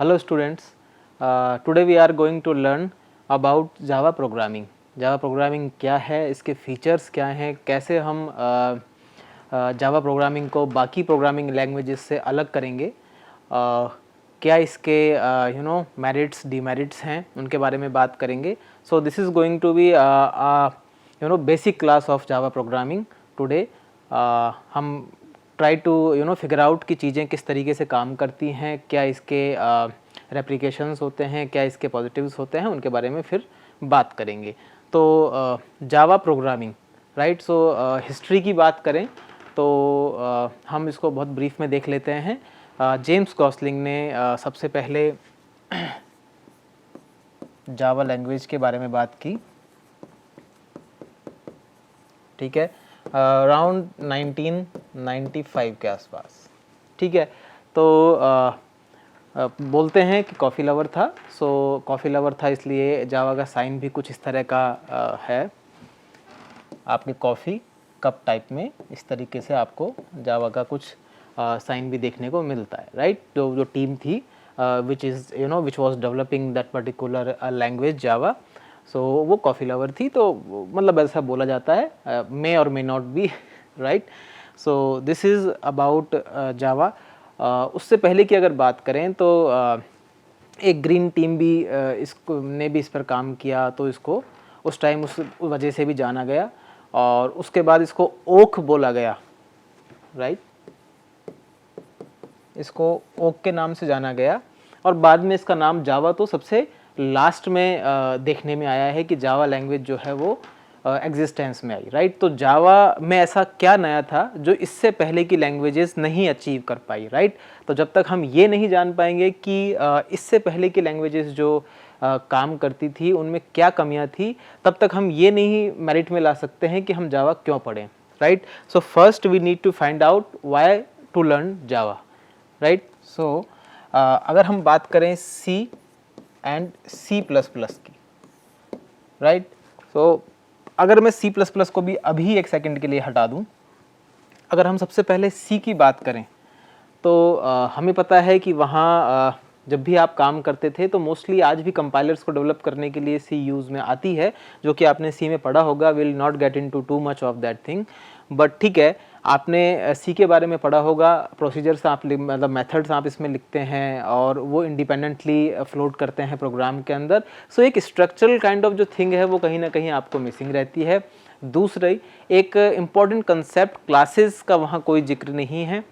Hello students, today we are going to learn about Java programming. Java programming क्या है, इसके features क्या हैं, कैसे हम Java programming को बाकी प्रोग्रामिंग लैंग्वेजेस से अलग करेंगे, क्या इसके मेरिट्स डीमेरिट्स हैं उनके बारे में बात करेंगे. So this is going to be basic class of Java programming today. हम ट्राई टू फिगर आउट कि चीज़ें किस तरीके से काम करती हैं, क्या इसके रेप्लिकेशंस होते हैं, क्या इसके पॉजिटिव्स होते हैं, उनके बारे में फिर बात करेंगे. तो Java programming, right. So history की बात करें तो हम इसको बहुत ब्रीफ में देख लेते हैं. जेम्स गॉसलिंग ने सबसे पहले जावा लैंग्वेज के बारे में बात की, ठीक है, अराउंड 1995 के आसपास, ठीक है. तो बोलते हैं कि कॉफ़ी लवर था. सो कॉफ़ी लवर था इसलिए जावा का साइन भी कुछ इस तरह का है, आपके कॉफ़ी कप टाइप में इस तरीके से आपको जावा का कुछ साइन भी देखने को मिलता है, राइट. जो टीम थी which was developing that particular language Java, so वो कॉफ़ी लवर थी. तो मतलब ऐसा बोला जाता है, मे और may not be, right. So this is about Java. उससे पहले की अगर बात करें तो एक ग्रीन टीम भी इसको ने भी इस पर काम किया, तो इसको उस टाइम उस वजह से भी जाना गया, और उसके बाद इसको ओक बोला गया, राइट. इसको ओक के नाम से जाना गया, और बाद में इसका नाम जावा तो सबसे लास्ट में देखने में आया है कि जावा लैंग्वेज जो है वो एग्जिस्टेंस में आई, राइट. तो जावा में ऐसा क्या नया था जो इससे पहले की लैंग्वेजेस नहीं अचीव कर पाई, राइट. तो जब तक हम ये नहीं जान पाएंगे कि इससे पहले की लैंग्वेजेस जो काम करती थी उनमें क्या कमियां थी, तब तक हम ये नहीं मेरिट में ला सकते हैं कि हम जावा क्यों पढ़ें, right. So first we need to find out why to learn Java, right. So अगर हम बात करें सी एंड C++ की, राइट. सो अगर मैं C++ को भी अभी एक सेकंड के लिए हटा दूं, अगर हम सबसे पहले C की बात करें तो हमें पता है कि वहाँ जब भी आप काम करते थे तो मोस्टली आज भी कंपाइलर्स को डेवलप करने के लिए C यूज़ में आती है, जो कि आपने C में पढ़ा होगा. Will not get into too much of that thing, but ठीक है, आपने C के बारे में पढ़ा होगा. प्रोसीजर्स आप मतलब मेथड्स आप इसमें लिखते हैं और वो इंडिपेंडेंटली फ्लोट करते हैं प्रोग्राम के अंदर. सो एक स्ट्रक्चरल काइंड ऑफ जो थिंग है वो कहीं ना कहीं आपको मिसिंग रहती है. दूसरी एक इम्पॉर्टेंट कंसेप्ट क्लासेस का वहाँ कोई जिक्र नहीं है,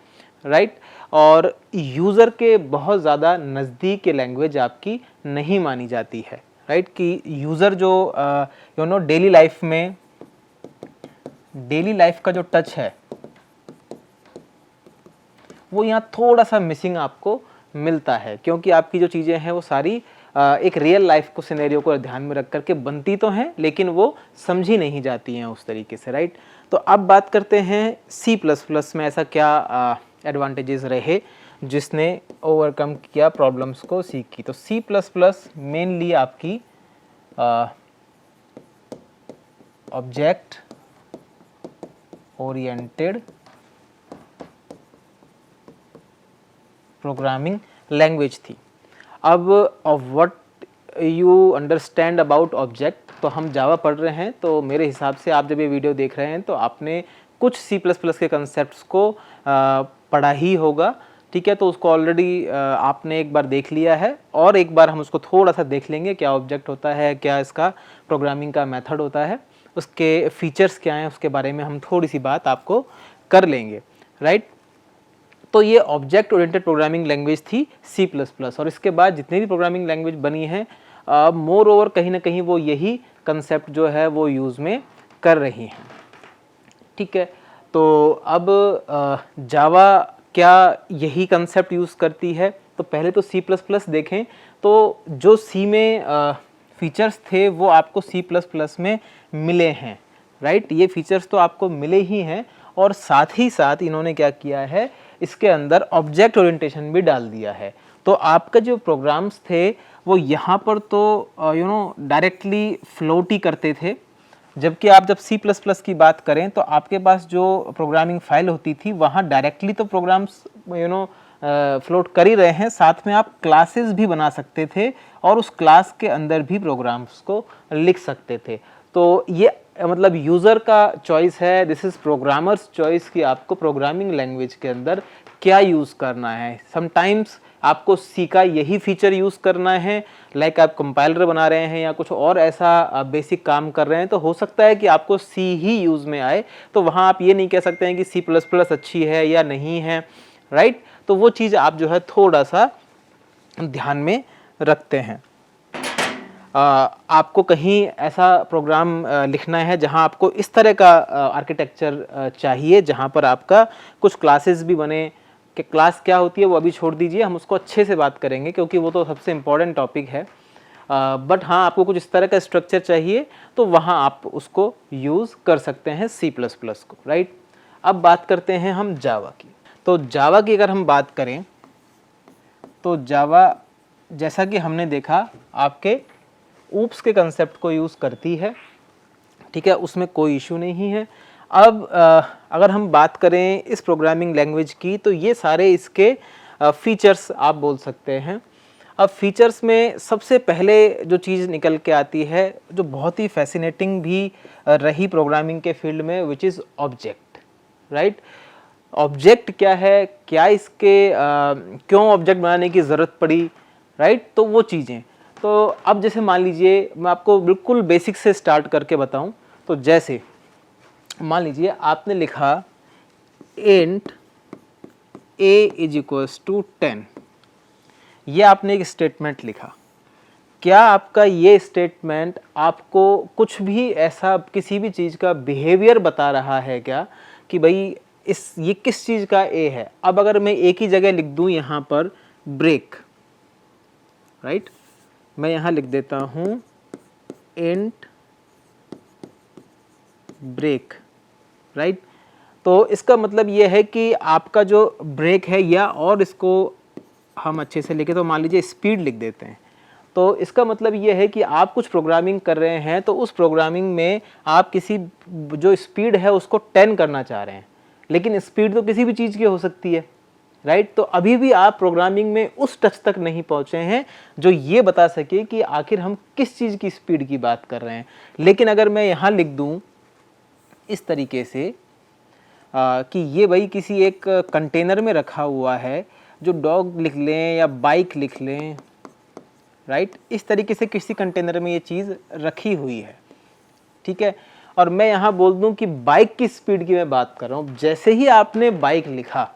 राइट. और यूज़र के बहुत ज़्यादा नज़दीक की लैंग्वेज आपकी नहीं मानी जाती है, राइट. कि यूज़र जो डेली लाइफ में डेली लाइफ का जो टच है वो यहाँ थोड़ा सा मिसिंग आपको मिलता है, क्योंकि आपकी जो चीज़ें हैं वो सारी एक रियल लाइफ को सिनेरियो को ध्यान में रख करके बनती तो हैं, लेकिन वो समझी नहीं जाती हैं उस तरीके से, राइट. तो अब बात करते हैं C++ में ऐसा क्या एडवांटेजेस रहे जिसने ओवरकम किया प्रॉब्लम्स को C की. तो C++ मेनली आपकी ऑब्जेक्ट ओरिएंटेड प्रोग्रामिंग लैंग्वेज थी. अब what you understand about object, तो हम जावा पढ़ रहे हैं, तो मेरे हिसाब से आप जब ये वीडियो देख रहे हैं तो आपने कुछ C++ के कंसेप्ट्स को पढ़ा ही होगा, ठीक है. तो उसको ऑलरेडी आपने एक बार देख लिया है, और एक बार हम उसको थोड़ा सा देख लेंगे, क्या ऑब्जेक्ट होता है, क्या इसका प्रोग्रामिंग का मेथड होता है, उसके फीचर्स क्या हैं, उसके बारे में हम थोड़ी सी बात आपको कर लेंगे, राइट. तो ये ऑब्जेक्ट ओरिएंटेड प्रोग्रामिंग लैंग्वेज थी C++, और इसके बाद जितनी भी प्रोग्रामिंग लैंग्वेज बनी है मोर ओवर कहीं ना कहीं वो यही कंसेप्ट जो है वो यूज़ में कर रही हैं, ठीक है. तो अब जावा क्या यही कंसेप्ट यूज़ करती है. तो पहले तो C++ देखें, तो जो C में फीचर्स थे वो आपको C++ में मिले हैं, राइट. ये फीचर्स तो आपको मिले ही हैं, और साथ ही साथ इन्होंने क्या किया है, इसके अंदर ऑब्जेक्ट ओरिएंटेशन भी डाल दिया है. तो आपका जो प्रोग्राम्स थे वो यहाँ पर तो डायरेक्टली फ्लोट ही करते थे, जबकि आप जब C++ की बात करें तो आपके पास जो प्रोग्रामिंग फाइल होती थी वहाँ डायरेक्टली तो प्रोग्राम्स फ्लोट कर ही रहे हैं, साथ में आप क्लासेस भी बना सकते थे और उस क्लास के अंदर भी प्रोग्राम्स को लिख सकते थे। तो ये मतलब यूज़र का चॉइस है, दिस इज़ प्रोग्रामर्स चॉइस कि आपको प्रोग्रामिंग लैंग्वेज के अंदर क्या यूज़ करना है। समटाइम्स आपको सी का यही फीचर यूज़ करना है, लाइक आप कंपाइलर बना रहे हैं या कुछ और ऐसा बेसिक काम कर रहे हैं, तो हो सकता है कि आपको सी ही यूज़ में आए, तो वहाँ आप ये नहीं कह सकते हैं कि सी प्लस प्लस अच्छी है या नहीं है, राइट। तो वो चीज़ आप जो है थोड़ा सा ध्यान में रखते हैं। आपको कहीं ऐसा प्रोग्राम लिखना है जहां आपको इस तरह का आर्किटेक्चर चाहिए, जहां पर आपका कुछ क्लासेस भी बने, कि क्लास क्या होती है वो अभी छोड़ दीजिए, हम उसको अच्छे से बात करेंगे क्योंकि वो तो सबसे इम्पोर्टेंट टॉपिक है। बट हाँ, आपको कुछ इस तरह का स्ट्रक्चर चाहिए तो वहाँ आप उसको यूज़ कर सकते हैं सी प्लस प्लस को, राइट। अब बात करते हैं हम जावा की। तो जावा की अगर हम बात करें तो जावा, जैसा कि हमने देखा, आपके ऊप्स के कंसेप्ट को यूज़ करती है, ठीक है, उसमें कोई इशू नहीं है। अब अगर हम बात करें इस प्रोग्रामिंग लैंग्वेज की, तो ये सारे इसके फीचर्स आप बोल सकते हैं। अब फीचर्स में सबसे पहले जो चीज़ निकल के आती है, जो बहुत ही फैसिनेटिंग भी रही प्रोग्रामिंग के फील्ड में, which is object, right. Object क्या है, क्या इसके क्यों ऑब्जेक्ट बनाने की ज़रूरत पड़ी, राइट। तो वो चीज़ें, तो अब जैसे मान लीजिए मैं आपको बिल्कुल बेसिक से स्टार्ट करके बताऊं, तो जैसे मान लीजिए आपने लिखा int a is equals to 10, ये आपने एक स्टेटमेंट लिखा। क्या आपका ये स्टेटमेंट आपको कुछ भी ऐसा किसी भी चीज़ का बिहेवियर बता रहा है क्या, कि भाई ये किस चीज़ का a है। अब अगर मैं एक ही जगह लिख दूं यहाँ पर ब्रेक, राइट, मैं यहाँ लिख देता हूँ इंट ब्रेक, राइट। तो इसका मतलब ये है कि आपका जो ब्रेक है, या और इसको हम अच्छे से लिखे तो मान लीजिए स्पीड लिख देते हैं। तो इसका मतलब ये है कि आप कुछ प्रोग्रामिंग कर रहे हैं, तो उस प्रोग्रामिंग में आप किसी जो स्पीड है उसको 10 करना चाह रहे हैं, लेकिन स्पीड तो किसी भी चीज़ की हो सकती है, राइट। तो अभी भी आप प्रोग्रामिंग में उस टच तक नहीं पहुंचे हैं जो ये बता सके कि आखिर हम किस चीज़ की स्पीड की बात कर रहे हैं। लेकिन अगर मैं यहाँ लिख दूँ इस तरीके से कि ये भाई किसी एक कंटेनर में रखा हुआ है, जो डॉग लिख लें या बाइक लिख लें, राइट, इस तरीके से किसी कंटेनर में ये चीज़ रखी हुई है, ठीक है। और मैं यहाँ बोल दूँ कि बाइक की स्पीड की मैं बात कर रहा हूँ। जैसे ही आपने बाइक लिखा,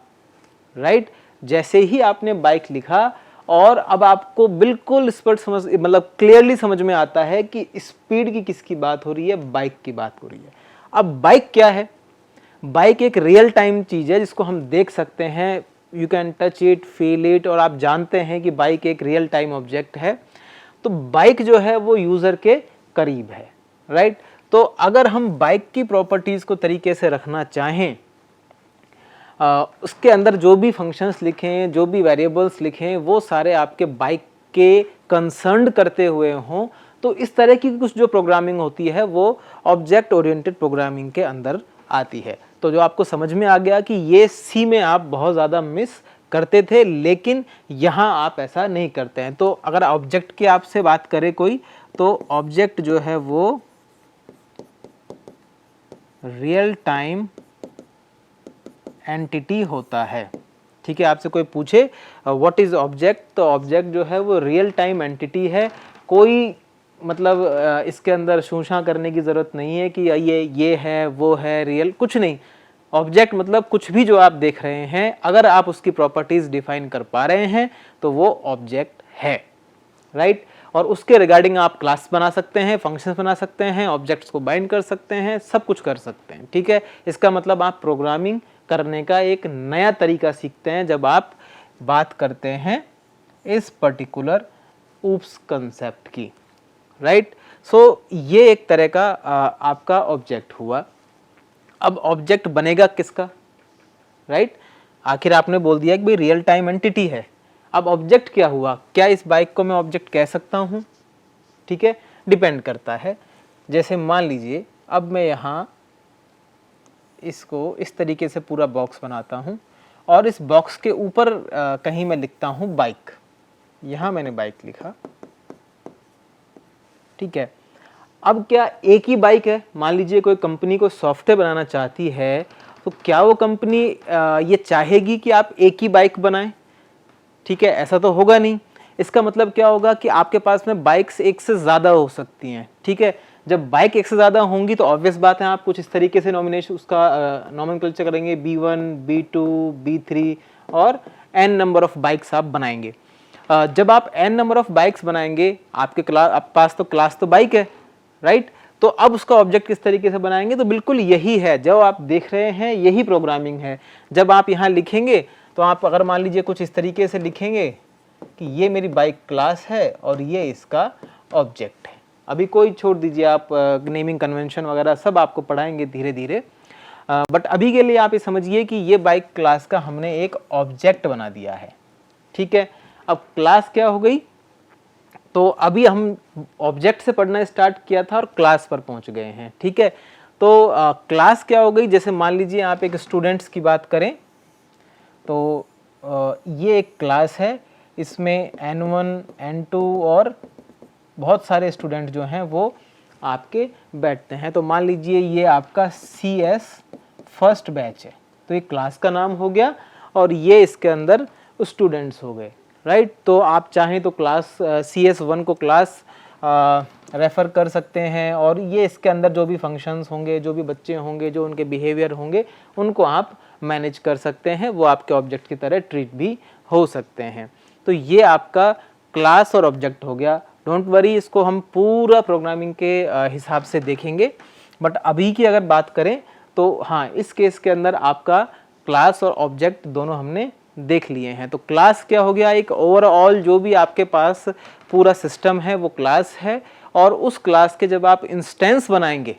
राइट, जैसे ही आपने बाइक लिखा, और अब आपको बिल्कुल स्पष्ट समझ, मतलब क्लियरली समझ में आता है कि स्पीड की किसकी बात हो रही है, बाइक की बात हो रही है। अब बाइक क्या है, बाइक एक रियल टाइम चीज़ है जिसको हम देख सकते हैं, you can touch it, feel it, और आप जानते हैं कि बाइक एक रियल टाइम ऑब्जेक्ट है। तो बाइक जो है वो यूज़र के करीब है, राइट। तो अगर हम बाइक की प्रॉपर्टीज़ को तरीके से रखना चाहें, उसके अंदर जो भी फंक्शंस लिखें, जो भी वेरिएबल्स लिखें, वो सारे आपके बाइक के कंसर्न करते हुए हों, तो इस तरह की कुछ जो प्रोग्रामिंग होती है वो ऑब्जेक्ट ओरिएंटेड प्रोग्रामिंग के अंदर आती है। तो जो आपको समझ में आ गया कि ये सी में आप बहुत ज़्यादा मिस करते थे, लेकिन यहाँ आप ऐसा नहीं करते हैं। तो अगर ऑब्जेक्ट की आपसे बात करे कोई, तो ऑब्जेक्ट जो है वो रियल टाइम एंटिटी होता है, ठीक है। आपसे कोई पूछे व्हाट इज ऑब्जेक्ट, तो ऑब्जेक्ट जो है वो रियल टाइम एंटिटी है। कोई मतलब इसके अंदर शूशा करने की ज़रूरत नहीं है कि ये है वो है, रियल कुछ नहीं। ऑब्जेक्ट मतलब कुछ भी जो आप देख रहे हैं, अगर आप उसकी प्रॉपर्टीज़ डिफाइन कर पा रहे हैं तो वो ऑब्जेक्ट है, राइट। और उसके रिगार्डिंग आप क्लास बना सकते हैं, फंक्शंस बना सकते हैं, ऑब्जेक्ट्स को बाइंड कर सकते हैं, सब कुछ कर सकते हैं, ठीक है। इसका मतलब आप प्रोग्रामिंग करने का एक नया तरीका सीखते हैं जब आप बात करते हैं इस पर्टिकुलर ऊप्स कंसेप्ट की, राइट। सो ये एक तरह का आपका ऑब्जेक्ट हुआ। अब ऑब्जेक्ट बनेगा किसका, राइट। आखिर आपने बोल दिया कि भाई रियल टाइम एंटिटी है। अब ऑब्जेक्ट क्या हुआ, क्या इस बाइक को मैं ऑब्जेक्ट कह सकता हूँ, ठीक है, डिपेंड करता है। जैसे मान लीजिए अब मैं यहाँ इसको इस तरीके से पूरा बॉक्स बनाता हूँ, और इस बॉक्स के ऊपर कहीं मैं लिखता हूँ बाइक, यहाँ मैंने बाइक लिखा, ठीक है। अब क्या एक ही बाइक है? मान लीजिए कोई कंपनी को सॉफ्टवेयर बनाना चाहती है, तो क्या वो कंपनी ये चाहेगी कि आप एक ही बाइक बनाएं? ठीक है, ऐसा तो होगा नहीं। इसका मतलब क्या होगा कि आपके पास में बाइक्स एक से ज़्यादा हो सकती हैं, ठीक है। जब बाइक एक से ज़्यादा होंगी तो ऑब्वियस बात है आप कुछ इस तरीके से नॉमिनेशन उसका नॉमेनक्लेचर करेंगे, B1, B2, B3 और n नंबर ऑफ बाइक्स आप बनाएंगे। जब आप n नंबर ऑफ बाइक्स बनाएंगे, आपके पास तो क्लास तो बाइक है, राइट। तो अब उसका ऑब्जेक्ट किस तरीके से बनाएंगे? तो बिल्कुल यही है जो आप देख रहे हैं, यही प्रोग्रामिंग है। जब आप यहाँ लिखेंगे तो आप अगर मान लीजिए कुछ इस तरीके से लिखेंगे कि ये मेरी बाइक क्लास है और ये इसका ऑब्जेक्ट है। अभी कोई छोड़ दीजिए, आप नेमिंग कन्वेंशन वगैरह सब आपको पढ़ाएंगे धीरे धीरे, बट अभी के लिए आप ये समझिए कि ये बाइक क्लास का हमने एक ऑब्जेक्ट बना दिया है, ठीक है। अब क्लास क्या हो गई? तो अभी हम ऑब्जेक्ट से पढ़ना स्टार्ट किया था और क्लास पर पहुंच गए हैं, ठीक है। तो क्लास क्या हो गई? जैसे मान लीजिए आप एक स्टूडेंट्स की बात करें तो ये एक क्लास है, इसमें N1, N2 और बहुत सारे स्टूडेंट जो हैं वो आपके बैठते हैं। तो मान लीजिए ये आपका CS फर्स्ट बैच है, तो ये क्लास का नाम हो गया और ये इसके अंदर स्टूडेंट्स हो गए, राइट। तो आप चाहें तो क्लास CS1 को क्लास रेफ़र कर सकते हैं और ये इसके अंदर जो भी फंक्शंस होंगे, जो भी बच्चे होंगे, जो उनके बिहेवियर होंगे, उनको आप मैनेज कर सकते हैं, वो आपके ऑब्जेक्ट की तरह ट्रीट भी हो सकते हैं। तो ये आपका क्लास और ऑब्जेक्ट हो गया। डोंट वरी, इसको हम पूरा प्रोग्रामिंग के हिसाब से देखेंगे, बट अभी की अगर बात करें तो हाँ, इस केस के अंदर आपका क्लास और ऑब्जेक्ट दोनों हमने देख लिए हैं। तो क्लास क्या हो गया? एक ओवरऑल जो भी आपके पास पूरा सिस्टम है वो क्लास है, और उस क्लास के जब आप इंस्टेंस बनाएंगे,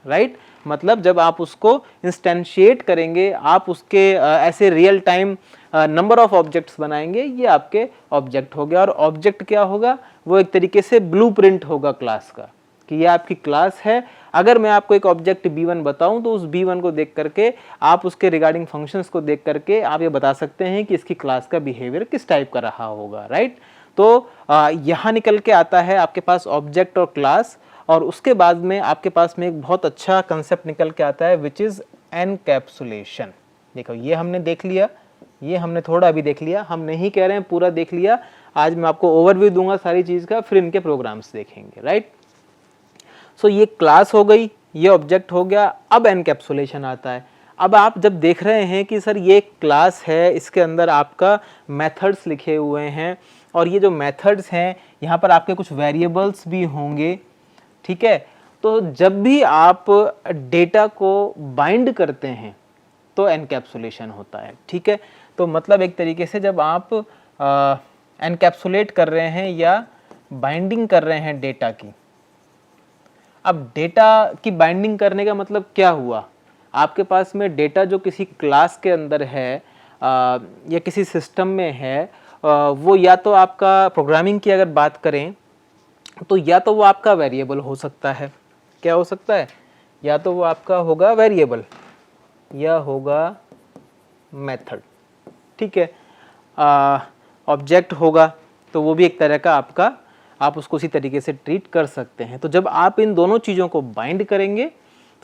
राइट, मतलब जब आप उसको इंस्टेंशिएट करेंगे, आप उसके ऐसे real time number of objects बनाएंगे, ये आपके ऑब्जेक्ट हो गया। और ऑब्जेक्ट क्या होगा? वो एक तरीके से ब्लूप्रिंट होगा क्लास का, कि ये आपकी क्लास है। अगर मैं आपको एक ऑब्जेक्ट B1 बताऊं तो उस B1 को देख करके, आप उसके रिगार्डिंग फंक्शंस को देख करके आप ये बता सकते हैं कि इसकी क्लास का बिहेवियर किस टाइप का रहा होगा, राइट। तो यहाँ निकल के आता है आपके पास ऑब्जेक्ट और क्लास, और उसके बाद में आपके पास में एक बहुत अच्छा कंसेप्ट निकल के आता है विच इज़ एनकैप्सुलेशन। देखो ये हमने देख लिया, ये हमने थोड़ा अभी देख लिया, हम नहीं कह रहे हैं पूरा देख लिया। आज मैं आपको ओवरव्यू दूंगा सारी चीज़ का, फिर इनके प्रोग्राम्स देखेंगे, राइट। सो ये क्लास हो गई, ये ऑब्जेक्ट हो गया। अब एनकैप्सुलेशन आता है। अब आप जब देख रहे हैं कि सर ये क्लास है, इसके अंदर आपका मेथड्स लिखे हुए हैं, और ये जो मेथड्स हैं यहाँ पर आपके कुछ वेरिएबल्स भी होंगे, ठीक है। तो जब भी आप डेटा को बाइंड करते हैं तो एनकैप्सुलेशन होता है, ठीक है। तो मतलब एक तरीके से जब आप एनकैप्सुलेट कर रहे हैं या बाइंडिंग कर रहे हैं डेटा की। अब डेटा की बाइंडिंग करने का मतलब क्या हुआ? आपके पास में डेटा जो किसी क्लास के अंदर है या किसी सिस्टम में है, वो या तो आपका प्रोग्रामिंग की अगर बात करें तो या तो वो आपका वेरिएबल हो सकता है। क्या हो सकता है? या तो वो आपका होगा वेरिएबल या होगा मेथड, ठीक है। ऑब्जेक्ट होगा तो वो भी एक तरह का आपका, आप उसको उसी तरीके से ट्रीट कर सकते हैं। तो जब आप इन दोनों चीज़ों को बाइंड करेंगे,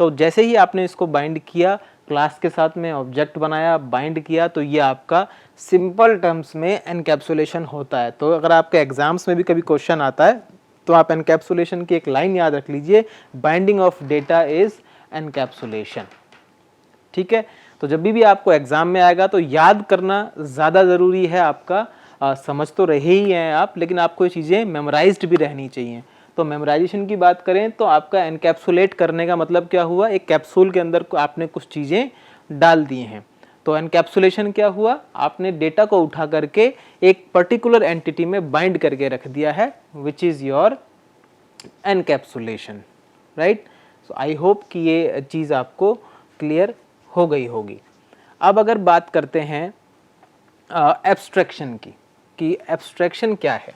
तो जैसे ही आपने इसको बाइंड किया, क्लास के साथ में ऑब्जेक्ट बनाया, बाइंड किया, तो ये आपका सिंपल टर्म्स में एनकैप्सुलेशन होता है। तो अगर आपके एग्जाम्स में भी कभी क्वेश्चन आता है तो आप एनकैप्सुलेशन की एक लाइन याद रख लीजिए, binding of data is encapsulation, ठीक है। तो जब भी आपको एग्जाम में आएगा तो याद करना ज़्यादा ज़रूरी है आपका। समझ तो रहे ही हैं आप, लेकिन आपको ये चीज़ें मेमोराइज्ड भी रहनी चाहिए। तो मेमोराइजेशन की बात करें तो आपका एनकैप्सुलेट करने का मतलब क्या हुआ? एक कैप्सूल के अंदर आपने कुछ चीज़ें डाल दी हैं। तो एनकैप्सुलेशन क्या हुआ? आपने डेटा को उठा करके एक पर्टिकुलर एंटिटी में बाइंड करके रख दिया है, which is your encapsulation, right. So I hope कि ये चीज़ आपको क्लियर हो गई होगी। अब अगर बात करते हैं एब्स्ट्रैक्शन की, कि एब्स्ट्रैक्शन क्या है,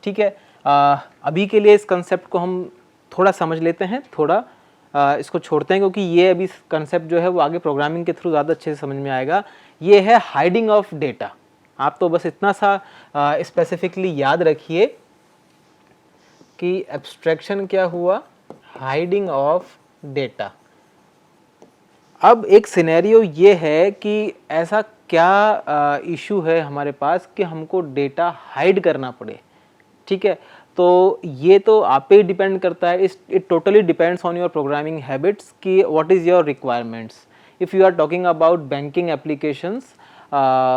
ठीक है। अभी के लिए इस कंसेप्ट को हम थोड़ा समझ लेते हैं, थोड़ा इसको छोड़ते हैं क्योंकि ये अभी कंसेप्ट जो है वो आगे प्रोग्रामिंग के थ्रू ज़्यादा अच्छे से समझ में आएगा। ये है हाइडिंग ऑफ डेटा। आप तो बस इतना सा स्पेसिफिकली याद रखिए कि एब्स्ट्रैक्शन क्या हुआ, हाइडिंग ऑफ डेटा। अब एक सिनेरियो ये है कि ऐसा क्या इशू है हमारे पास कि हमको डेटा हाइड करना पड़े, ठीक है। तो ये तो आप पे ही डिपेंड करता है, it totally depends on your programming habits कि what is your requirements. If you are talking about banking applications,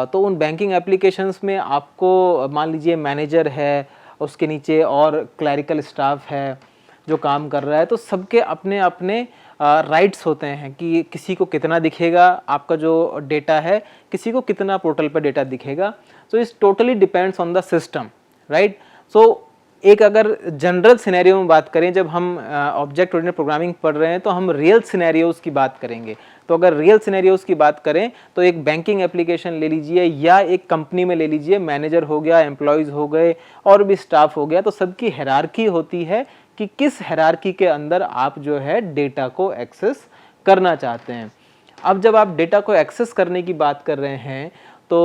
तो उन बैंकिंग एप्लीकेशंस में आपको मान लीजिए मैनेजर है, उसके नीचे और क्लरिकल स्टाफ है जो काम कर रहा है, तो सबके अपने अपने राइट्स होते हैं कि किसी को कितना दिखेगा आपका जो डेटा है, किसी को कितना पोर्टल पर डेटा दिखेगा। So it's totally depends on the system, right. So एक अगर जनरल सिनेरियो में बात करें, जब हम ऑब्जेक्ट ओरिएंटेड प्रोग्रामिंग पढ़ रहे हैं तो हम रियल सिनेरियोज की बात करेंगे। तो अगर रियल सिनेरियोज की बात करें तो एक बैंकिंग एप्लीकेशन ले लीजिए या एक कंपनी में ले लीजिए, मैनेजर हो गया, एम्प्लॉयज़ हो गए और भी स्टाफ हो गया, तो सबकी हायरार्की होती है कि किस हायरार्की के अंदर आप जो है डेटा को एक्सेस करना चाहते हैं। अब जब आप डेटा को एक्सेस करने की बात कर रहे हैं तो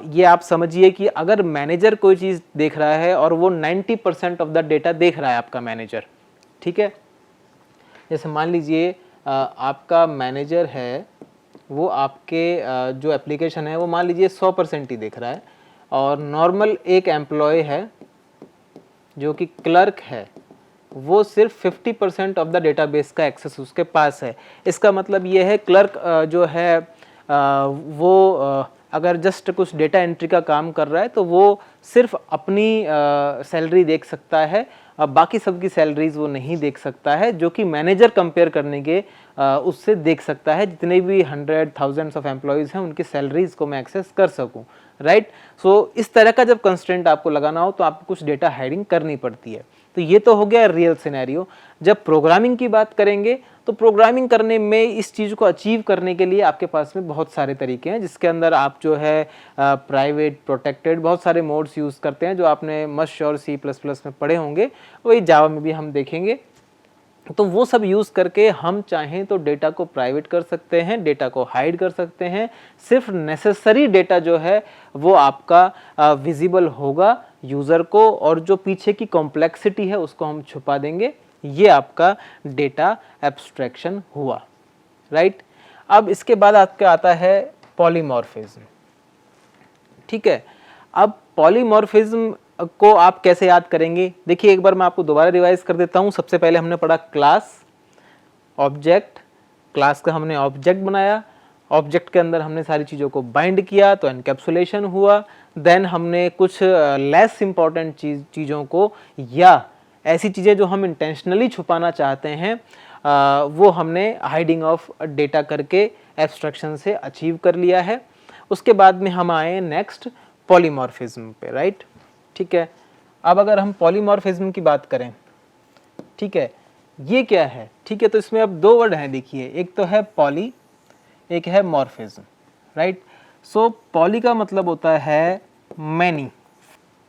ये आप समझिए कि अगर मैनेजर कोई चीज़ देख रहा है और वो 90% ऑफ द डेटा देख रहा है आपका मैनेजर, ठीक है। जैसे मान लीजिए आपका मैनेजर है, वो आपके जो एप्लीकेशन है वो मान लीजिए 100% ही देख रहा है, और नॉर्मल एक एम्प्लॉय है जो कि क्लर्क है, वो सिर्फ 50% ऑफ द डेटाबेस का एक्सेस उसके पास है। इसका मतलब ये है क्लर्क जो है वो अगर जस्ट कुछ डेटा एंट्री का काम कर रहा है तो वो सिर्फ अपनी सैलरी देख सकता है, बाकी सबकी सैलरीज वो नहीं देख सकता है, जो कि मैनेजर कंपेयर करने के उससे देख सकता है। जितने भी 100,000 ऑफ एम्प्लॉयज़ हैं उनकी सैलरीज को मैं एक्सेस कर सकूं, राइट। सो इस तरह का जब कंस्ट्रेंट आपको लगाना हो तो आपको कुछ डेटा हाइडिंग करनी पड़ती है। तो ये तो हो गया रियल सिनेरियो। जब प्रोग्रामिंग की बात करेंगे तो प्रोग्रामिंग करने में इस चीज़ को अचीव करने के लिए आपके पास में बहुत सारे तरीके हैं, जिसके अंदर आप जो है प्राइवेट, प्रोटेक्टेड, बहुत सारे मोड्स यूज़ करते हैं जो आपने मस्ट श्योर C++ में पढ़े होंगे, वही जावा में भी हम देखेंगे। तो वो सब यूज़ करके हम चाहें तो डेटा को प्राइवेट कर सकते हैं, डेटा को हाइड कर सकते हैं। सिर्फ नेसेसरी डेटा जो है वो आपका विजिबल होगा यूज़र को, और जो पीछे की कॉम्प्लेक्सिटी है उसको हम छुपा देंगे। ये आपका डेटा एब्स्ट्रैक्शन हुआ, राइट। अब इसके बाद आपका आता है पॉलीमॉर्फिज्म, ठीक है। अब पॉलीमॉर्फिज्म को आप कैसे याद करेंगे? देखिए एक बार मैं आपको दोबारा रिवाइज कर देता हूँ। सबसे पहले हमने पढ़ा क्लास, ऑब्जेक्ट, क्लास का हमने ऑब्जेक्ट बनाया, ऑब्जेक्ट के अंदर हमने सारी चीज़ों को बाइंड किया तो एनकैप्सुलेशन हुआ। देन हमने कुछ लेस इम्पॉर्टेंट चीज़ों को या ऐसी चीज़ें जो हम इंटेंशनली छुपाना चाहते हैं वो हमने हाइडिंग ऑफ डेटा करके एब्स्ट्रैक्शन से अचीव कर लिया है। उसके बाद में हम आए नेक्स्ट पॉलीमॉर्फिज्म पे, राइट, ठीक है। अब अगर हम पॉलीमॉर्फिज्म की बात करें, ठीक है, ये क्या है? ठीक है, तो इसमें अब दो वर्ड हैं, देखिए, एक तो है पॉली, एक है मॉर्फिज्म, राइट। सो पॉली का मतलब होता है मैनी,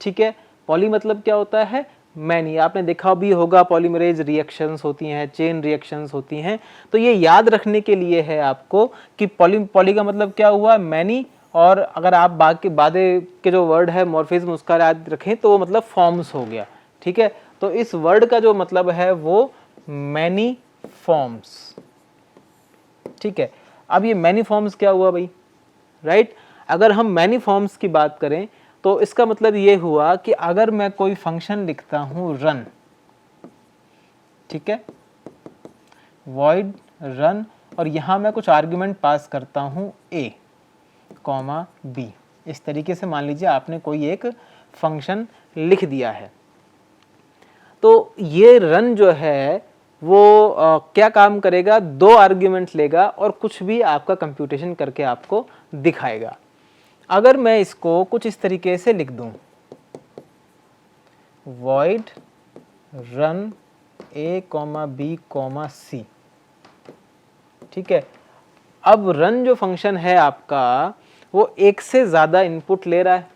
ठीक है। पॉली मतलब क्या होता है? मैनी। आपने देखा भी होगा पॉलीमरेज रिएक्शंस होती हैं, चेन रिएक्शंस होती हैं, तो ये याद रखने के लिए है आपको कि पॉली का मतलब क्या हुआ? मैनी। और अगर आप बाद के जो वर्ड है मॉर्फिज्म उसका याद रखें तो वो मतलब फॉर्म्स हो गया, ठीक है। तो इस वर्ड का जो मतलब है वो मैनी फॉर्म्स, ठीक है। अब ये मैनी फॉर्म्स क्या हुआ भाई, राइट। अगर हम मैनी फॉर्म्स की बात करें तो इसका मतलब ये हुआ कि अगर मैं कोई फंक्शन लिखता हूं रन, ठीक है, वॉइड रन, और यहां मैं कुछ आर्गुमेंट पास करता हूं a, b, इस तरीके से मान लीजिए आपने कोई एक फंक्शन लिख दिया है, तो ये रन जो है वो क्या काम करेगा? दो आर्ग्यूमेंट लेगा और कुछ भी आपका कंप्यूटेशन करके आपको दिखाएगा। अगर मैं इसको कुछ इस तरीके से लिख दूं, void run a, b, c, ठीक है। अब रन जो फंक्शन है आपका वो एक से ज़्यादा इनपुट ले रहा है,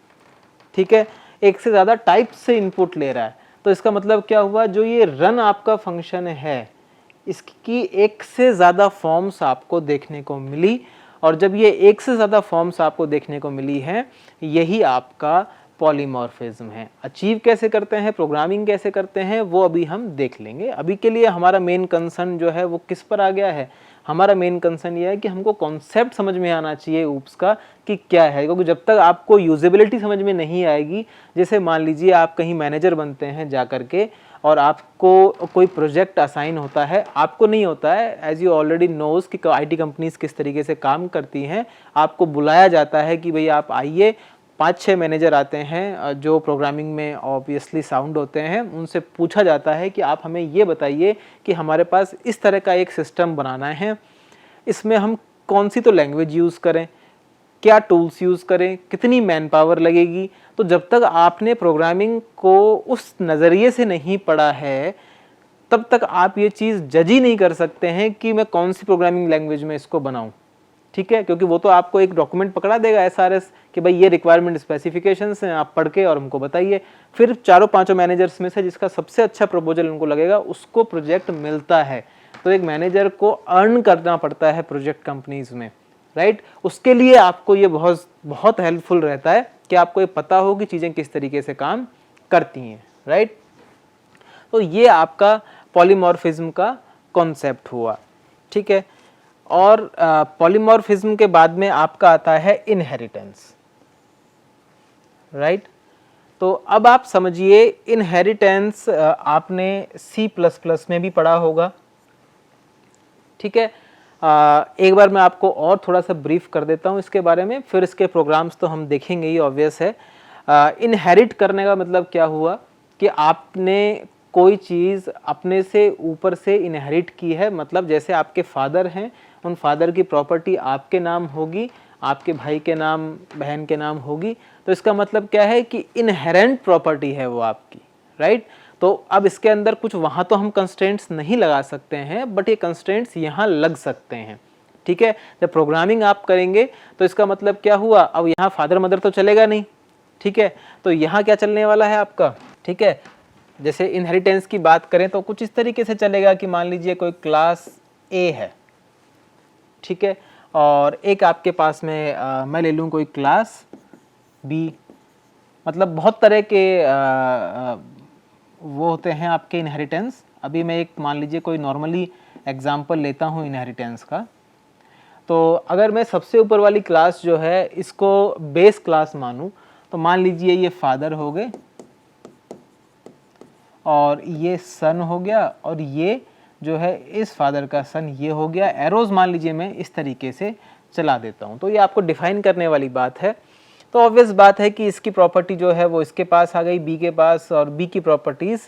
ठीक है, एक से ज़्यादा टाइप से इनपुट ले रहा है। तो इसका मतलब क्या हुआ? जो ये रन आपका फंक्शन है इसकी एक से ज़्यादा फॉर्म्स आपको देखने को मिली, और जब ये एक से ज़्यादा फॉर्म्स आपको देखने को मिली हैं, यही आपका पॉलीमॉर्फिज्म है। अचीव कैसे करते हैं, प्रोग्रामिंग कैसे करते हैं, वो अभी हम देख लेंगे। अभी के लिए हमारा मेन कंसर्न जो है वो किस पर आ गया है, हमारा मेन कंसर्न ये है कि हमको कॉन्सेप्ट समझ में आना चाहिए ऊप्स का कि क्या है, क्योंकि जब तक आपको यूजेबिलिटी समझ में नहीं आएगी, जैसे मान लीजिए आप कहीं मैनेजर बनते हैं जा करके, और आपको कोई प्रोजेक्ट असाइन होता है, आपको नहीं होता है, एज यू ऑलरेडी नोज कि आईटी कंपनीज किस तरीके से काम करती हैं। आपको बुलाया जाता है कि भाई आप आइए, 5-6 मैनेजर आते हैं जो प्रोग्रामिंग में ऑब्वियसली साउंड होते हैं, उनसे पूछा जाता है कि आप हमें ये बताइए कि हमारे पास इस तरह का एक सिस्टम बनाना है, इसमें हम कौन सी तो लैंग्वेज यूज़ करें, क्या टूल्स यूज़ करें, कितनी मैन पावर लगेगी। तो जब तक आपने प्रोग्रामिंग को उस नज़रिए से नहीं पढ़ा है, तब तक आप ये चीज़ जज ही नहीं कर सकते हैं कि मैं कौन सी प्रोग्रामिंग लैंग्वेज में इसको बनाऊं। ठीक है, क्योंकि वो तो आपको एक डॉक्यूमेंट पकड़ा देगा एसआरएस कि भाई ये रिक्वायरमेंट स्पेसिफिकेशंस हैं, आप पढ़ के और हमको बताइए। फिर 4-5 मैनेजर्स में से जिसका सबसे अच्छा प्रपोजल उनको लगेगा, उसको प्रोजेक्ट मिलता है। तो एक मैनेजर को अर्न करना पड़ता है प्रोजेक्ट कंपनीज में, राइट। उसके लिए आपको ये बहुत बहुत हेल्पफुल रहता है कि आपको ये पता हो कि चीज़ें किस तरीके से काम करती हैं, राइट। तो ये आपका पॉलीमॉर्फिज्म का कॉन्सेप्ट हुआ, ठीक है। और पॉलीमॉर्फिज्म के बाद में आपका आता है इनहेरिटेंस, राइट। तो अब आप समझिए, इनहेरिटेंस आपने C++ में भी पढ़ा होगा, ठीक है। एक बार मैं आपको और थोड़ा सा ब्रीफ कर देता हूँ इसके बारे में, फिर इसके प्रोग्राम्स तो हम देखेंगे ही, ऑब्वियस है। इनहेरिट करने का मतलब क्या हुआ कि आपने कोई चीज़ अपने से ऊपर से इनहेरिट की है, मतलब जैसे आपके फादर हैं, उन फादर की प्रॉपर्टी आपके नाम होगी, आपके भाई के नाम, बहन के नाम होगी। तो इसका मतलब क्या है कि इनहेरेंट प्रॉपर्टी है वो आपकी, राइट। तो अब इसके अंदर कुछ वहाँ तो हम कंस्ट्रेंट्स नहीं लगा सकते हैं, बट ये कंस्ट्रेंट्स यहाँ लग सकते हैं, ठीक है। जब प्रोग्रामिंग आप करेंगे तो इसका मतलब क्या हुआ, अब यहाँ फादर मदर तो चलेगा नहीं, ठीक है। तो यहाँ क्या चलने वाला है आपका, ठीक है। जैसे इनहेरिटेंस की बात करें तो कुछ इस तरीके से चलेगा कि मान लीजिए कोई क्लास ए है, ठीक है, और एक आपके पास में मैं ले लूँ कोई क्लास बी, मतलब बहुत तरह के वो होते हैं आपके इनहेरिटेंस। अभी मैं एक मान लीजिए कोई नॉर्मली एग्जांपल लेता हूँ इनहेरिटेंस का। तो अगर मैं सबसे ऊपर वाली क्लास जो है इसको बेस क्लास मानूँ, तो मान लीजिए ये फादर हो गए, और ये सन हो गया, और ये जो है इस फादर का सन ये हो गया। एरोज मान लीजिए मैं इस तरीके से चला देता हूँ, तो ये आपको डिफाइन करने वाली बात है। तो ऑब्वियस बात है कि इसकी प्रॉपर्टी जो है वो इसके पास आ गई, बी के पास, और बी की प्रॉपर्टीज़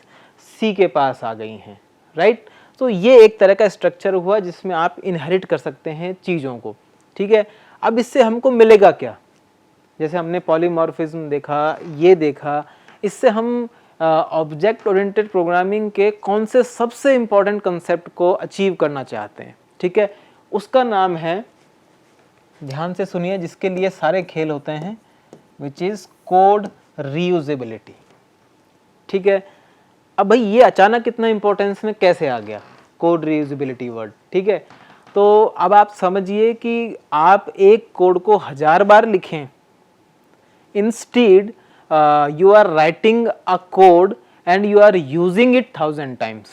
सी के पास आ गई हैं, राइट। तो ये एक तरह का स्ट्रक्चर हुआ जिसमें आप इनहेरिट कर सकते हैं चीज़ों को, ठीक है। अब इससे हमको मिलेगा क्या, जैसे हमने पॉलीमॉर्फिज्म देखा, ये देखा, इससे हम ऑब्जेक्ट ओरिएंटेड प्रोग्रामिंग के कौन से सबसे इम्पॉर्टेंट कंसेप्ट को अचीव करना चाहते हैं, ठीक है। उसका नाम है, ध्यान से सुनिए, जिसके लिए सारे खेल होते हैं, विच इज़ कोड रीयूजेबिलिटी, ठीक है। अब भाई ये अचानक इतना इंपॉर्टेंस में कैसे आ गया कोड रीयूजेबिलिटी वर्ड, ठीक है। तो अब आप समझिए कि आप एक कोड को 1000 बार लिखें, instead you are writing a code and you are using it 1000 times,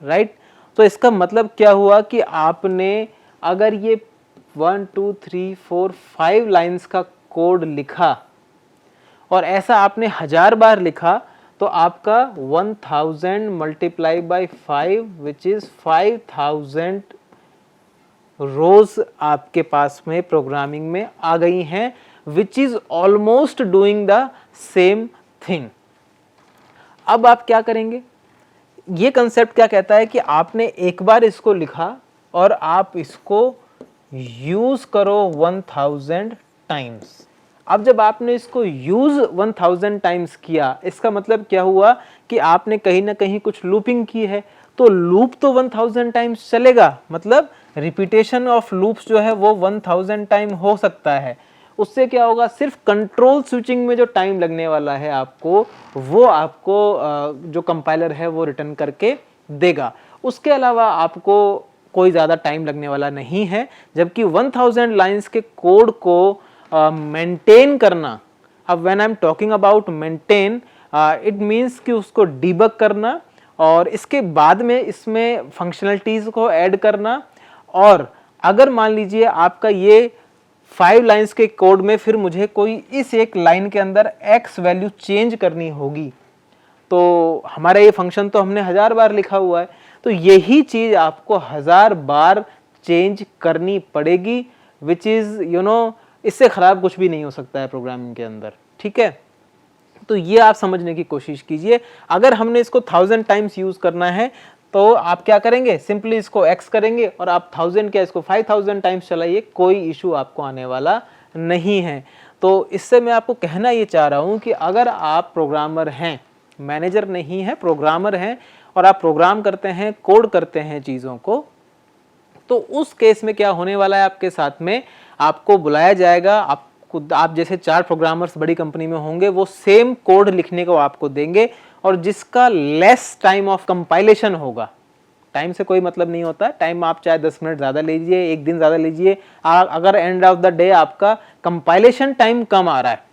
right। तो इसका मतलब क्या हुआ कि आपने अगर ये 1 2 3 4 5 लाइन्स का कोड लिखा, और ऐसा आपने 1000 बार लिखा, तो आपका 1000 मल्टीप्लाई बाई 5 विच इज 5000 रोज आपके पास में प्रोग्रामिंग में आ गई हैं, which is almost doing the same thing. अब आप क्या करेंगे, ये कंसेप्ट क्या कहता है कि आपने एक बार इसको लिखा और आप इसको यूज करो 1000 टाइम्स। अब जब आपने इसको यूज 1000 टाइम्स किया, इसका मतलब क्या हुआ कि आपने कहीं ना कहीं कुछ लूपिंग की है। तो लूप तो 1000 टाइम्स चलेगा, मतलब रिपीटेशन ऑफ लूप्स जो है वो 1000 टाइम हो सकता है। उससे क्या होगा, सिर्फ कंट्रोल स्विचिंग में जो टाइम लगने वाला है आपको, वो आपको जो कंपाइलर है वो रिटर्न करके देगा। उसके अलावा आपको कोई ज़्यादा टाइम लगने वाला नहीं है। जबकि 1000 लाइंस के कोड को मेंटेन करना, अब when I am talking about maintain, it means कि उसको डिबग करना और इसके बाद में इसमें फंक्शनलिटीज़ को ऐड करना। और अगर मान लीजिए आपका ये 5 लाइंस के कोड में फिर मुझे कोई इस एक लाइन के अंदर x वैल्यू चेंज करनी होगी, तो हमारा ये फंक्शन तो हमने 1000 बार लिखा हुआ है, तो यही चीज़ आपको 1000 बार चेंज करनी पड़ेगी, विच इज़ इससे ख़राब कुछ भी नहीं हो सकता है प्रोग्रामिंग के अंदर। ठीक है, तो ये आप समझने की कोशिश कीजिए। अगर हमने इसको 1000 टाइम्स यूज़ करना है तो आप क्या करेंगे, सिंपली इसको x करेंगे और आप 1000 क्या इसको 5000 टाइम्स चलाइए, कोई इशू आपको आने वाला नहीं है। तो इससे मैं आपको कहना ये चाह रहा हूँ कि अगर आप प्रोग्रामर हैं, मैनेजर नहीं है, प्रोग्रामर हैं, और आप प्रोग्राम करते हैं, कोड करते हैं चीज़ों को, तो उस केस में क्या होने वाला है आपके साथ में, आपको बुलाया जाएगा, आप जैसे 4 प्रोग्रामर्स बड़ी कंपनी में होंगे, वो सेम कोड लिखने को आपको देंगे और जिसका लेस टाइम ऑफ कंपाइलेशन होगा। टाइम से कोई मतलब नहीं होता, टाइम आप चाहे 10 मिनट ज़्यादा लीजिए, 1 दिन ज़्यादा लीजिए, अगर एंड ऑफ द डे आपका कंपाइलेशन टाइम कम आ रहा है,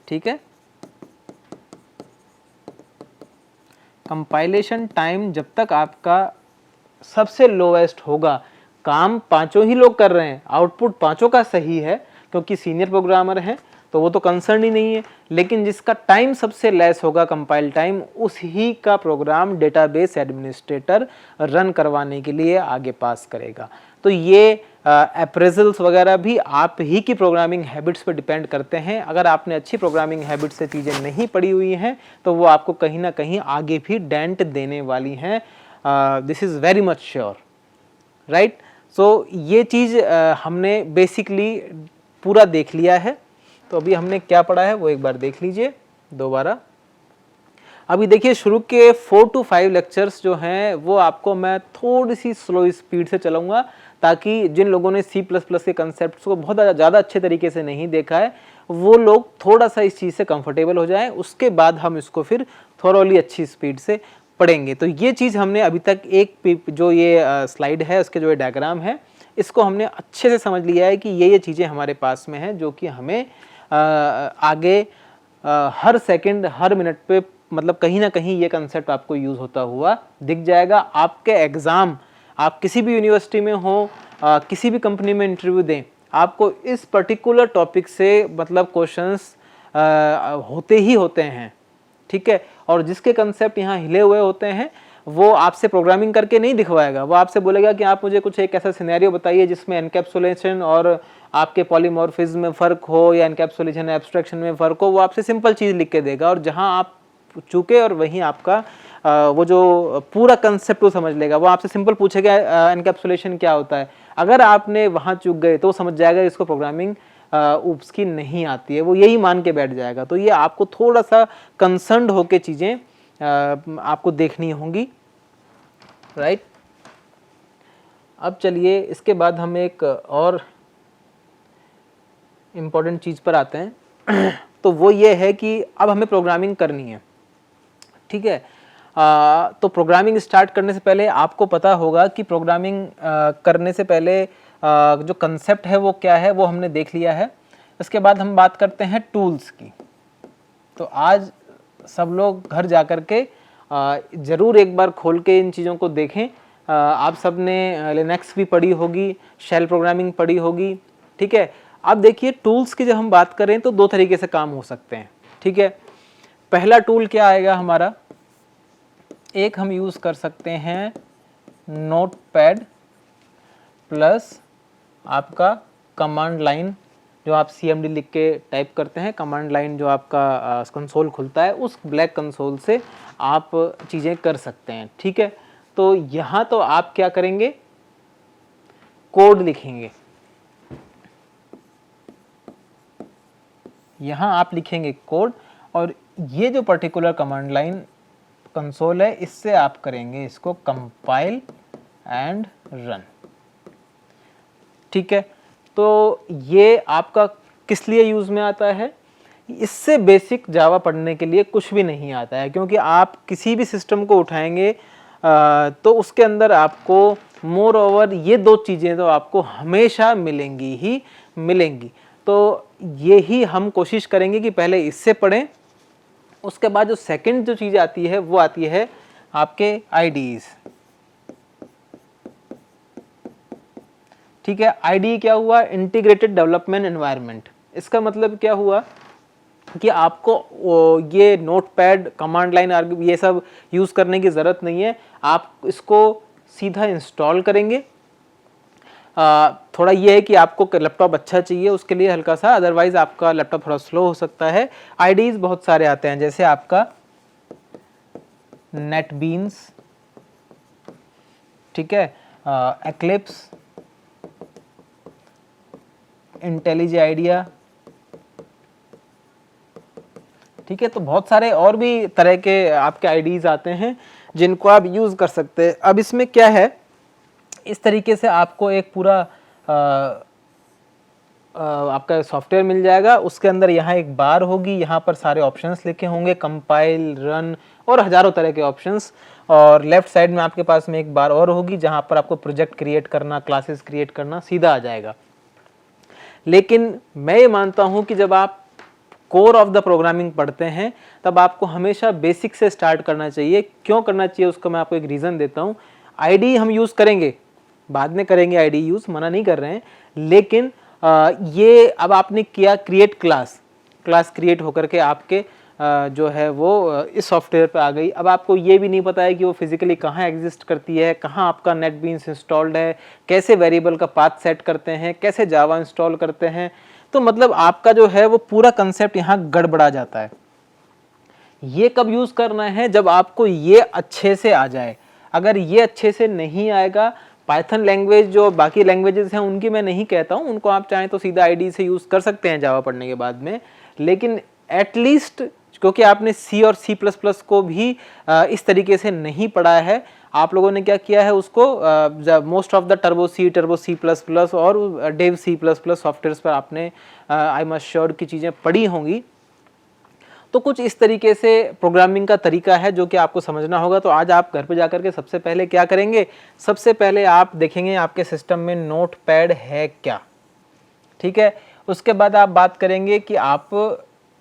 ठीक है, कंपाइलेशन टाइम जब तक आपका सबसे लोएस्ट होगा, काम पांचों ही लोग कर रहे हैं, आउटपुट पांचों का सही है क्योंकि सीनियर प्रोग्रामर हैं तो वो तो कंसर्न ही नहीं है, लेकिन जिसका टाइम सबसे लेस होगा कंपाइल टाइम, उसी का प्रोग्राम डेटाबेस एडमिनिस्ट्रेटर रन करवाने के लिए आगे पास करेगा। तो ये अप्रेजल्स वगैरह भी आप ही की प्रोग्रामिंग हैबिट्स पर डिपेंड करते हैं। अगर आपने अच्छी प्रोग्रामिंग हैबिट से चीज़ें नहीं पढ़ी हुई हैं तो वो आपको कहीं ना कहीं आगे भी डेंट देने वाली हैं, this is very much sure, right. So ये चीज़ हमने बेसिकली पूरा देख लिया है। तो अभी हमने क्या पढ़ा है वो एक बार देख लीजिए दोबारा। अभी देखिए शुरू के 4 to 5 लेक्चर्स जो हैं वो आपको मैं थोड़ी सी स्लो स्पीड से चलाऊंगा, ताकि जिन लोगों ने C++ के कंसेप्ट को बहुत ज़्यादा अच्छे तरीके से नहीं देखा है वो लोग थोड़ा सा इस चीज़ से कंफर्टेबल हो जाएं, उसके बाद हम इसको फिर थोरोली अच्छी स्पीड से पढ़ेंगे। तो ये चीज़ हमने अभी तक एक जो ये स्लाइड है उसके जो ये डायग्राम है इसको हमने अच्छे से समझ लिया है कि ये चीज़ें हमारे पास में हैं जो कि हमें आगे हर सेकंड हर मिनट पे मतलब कहीं ना कहीं ये कंसेप्ट आपको यूज़ होता हुआ दिख जाएगा। आपके एग्ज़ाम, आप किसी भी यूनिवर्सिटी में हो, किसी भी कंपनी में इंटरव्यू दें, आपको इस पर्टिकुलर टॉपिक से मतलब क्वेश्चंस होते ही होते हैं, ठीक है। और जिसके कंसेप्ट यहाँ हिले हुए होते हैं वो आपसे प्रोग्रामिंग करके नहीं दिखवाएगा, वो आपसे बोलेगा कि आप मुझे कुछ एक ऐसा सिनेरियो बताइए जिसमें एनकैप्सुलेशन और आपके पॉलीमॉर्फिज्म में फ़र्क हो या एनकैप्सुलेशन एब्स्ट्रैक्शन में फ़र्क हो, वो आपसे सिंपल चीज़ लिख के देगा और जहाँ आप चूके और वहीं आपका वो जो पूरा कंसेप्ट वो समझ लेगा। वो आपसे सिंपल पूछेगा एनकैप्सुलेशन क्या होता है, अगर आपने वहाँ चूक गए तो वो समझ जाएगा इसको प्रोग्रामिंग ऊप्स की नहीं आती है, वो यही मान के बैठ जाएगा। तो ये आपको थोड़ा सा कंसर्न्ड होके चीज़ें आपको देखनी होंगी, राइट। अब चलिए इसके बाद हम एक और इम्पॉर्टेंट चीज़ पर आते हैं तो वो ये है कि अब हमें प्रोग्रामिंग करनी है, ठीक है। तो प्रोग्रामिंग स्टार्ट करने से पहले आपको पता होगा कि प्रोग्रामिंग करने से पहले जो कंसेप्ट है वो क्या है, वो हमने देख लिया है। इसके बाद हम बात करते हैं टूल्स की। तो आज सब लोग घर जा कर के ज़रूर एक बार खोल के इन चीज़ों को देखें। आप सब ने लिनक्स भी पढ़ी होगी, शेल प्रोग्रामिंग पढ़ी होगी, ठीक है। अब देखिए टूल्स की जब हम बात करें तो 2 तरीके से काम हो सकते हैं, ठीक है। पहला टूल क्या आएगा हमारा, एक हम यूज़ कर सकते हैं नोटपैड प्लस आपका कमांड लाइन, जो आप CMD लिख के टाइप करते हैं, कमांड लाइन जो आपका कंसोल खुलता है, उस ब्लैक कंसोल से आप चीज़ें कर सकते हैं, ठीक है। तो यहाँ तो आप क्या करेंगे, कोड लिखेंगे, यहाँ आप लिखेंगे कोड, और ये जो पर्टिकुलर कमांड लाइन कंसोल है इससे आप करेंगे इसको कंपाइल एंड रन, ठीक है। तो ये आपका किस लिए यूज़ में आता है, इससे बेसिक जावा पढ़ने के लिए कुछ भी नहीं आता है, क्योंकि आप किसी भी सिस्टम को उठाएंगे तो उसके अंदर आपको मोर ओवर ये दो चीज़ें तो आपको हमेशा मिलेंगी ही मिलेंगी। तो यही हम कोशिश करेंगे कि पहले इससे पढ़ें, उसके बाद जो सेकंड जो चीज़ आती है वो आती है आपके आईडीज़। ठीक है, आईडी क्या हुआ? Integrated development environment. इसका मतलब क्या हुआ कि आपको ये नोटपैड, कमांड लाइन ये सब यूज़ करने की ज़रूरत नहीं है, आप इसको सीधा इंस्टॉल करेंगे। थोड़ा ये है कि आपको लैपटॉप अच्छा चाहिए उसके लिए हल्का सा, अदरवाइज आपका लैपटॉप थोड़ा स्लो हो सकता है। आईडीज़ बहुत सारे आते हैं, जैसे आपका नेटबीन्स, ठीक है, एक्लिप्स, इंटेलिजे आइडिया, ठीक है। तो बहुत सारे और भी तरह के आपके आईडीज़ आते हैं जिनको आप यूज़ कर सकते हैं। अब इसमें क्या है, इस तरीके से आपको एक पूरा आपका सॉफ्टवेयर मिल जाएगा। उसके अंदर यहाँ एक बार होगी, यहाँ पर सारे ऑप्शंस लिखे होंगे, कंपाइल, रन और हज़ारों तरह के ऑप्शंस। और लेफ्ट साइड में आपके पास में एक बार और होगी जहाँ पर आपको प्रोजेक्ट क्रिएट करना, क्लासेस क्रिएट करना सीधा आ जाएगा। लेकिन मैं ये मानता हूँ कि जब आप कोर ऑफ द प्रोग्रामिंग पढ़ते हैं तब आपको हमेशा बेसिक से स्टार्ट करना चाहिए। क्यों करना चाहिए उसको मैं आपको एक रीज़न देता हूँ। आईडी हम यूज़ करेंगे, बाद में करेंगे आईडी यूज़, मना नहीं कर रहे हैं, लेकिन ये अब आपने किया क्रिएट क्लास क्रिएट होकर के आपके जो है वो इस सॉफ्टवेयर पे आ गई। अब आपको ये भी नहीं पता है कि वो फिजिकली कहाँ एग्जिस्ट करती है, कहाँ आपका नेटबीन्स इंस्टॉल्ड है, कैसे वेरिएबल का पाथ सेट करते हैं, कैसे जावा इंस्टॉल करते हैं। तो मतलब आपका जो है वो पूरा कंसेप्ट यहाँ गड़बड़ा जाता है। ये कब यूज़ करना है? जब आपको ये अच्छे से आ जाए। अगर ये अच्छे से नहीं आएगा, पाइथन लैंग्वेज जो बाकी लैंग्वेजेस हैं उनकी मैं नहीं कहता हूँ, उनको आप चाहें तो सीधा आईडी से यूज़ कर सकते हैं जावा पढ़ने के बाद में, लेकिन एटलीस्ट क्योंकि आपने सी और सी प्लस प्लस को भी इस तरीके से नहीं पढ़ा है, आप लोगों ने क्या किया है उसको most of the turbo C plus plus और Dev C plus plus software पर आपने आई एम श्योर की चीज़ें पढ़ी होंगी। तो कुछ इस तरीके से प्रोग्रामिंग का तरीका है जो कि आपको समझना होगा। तो आज आप घर पे जाकर के सबसे पहले क्या करेंगे, सबसे पहले आप देखेंगे आपके सिस्टम में नोटपैड है क्या, ठीक है। उसके बाद आप बात करेंगे कि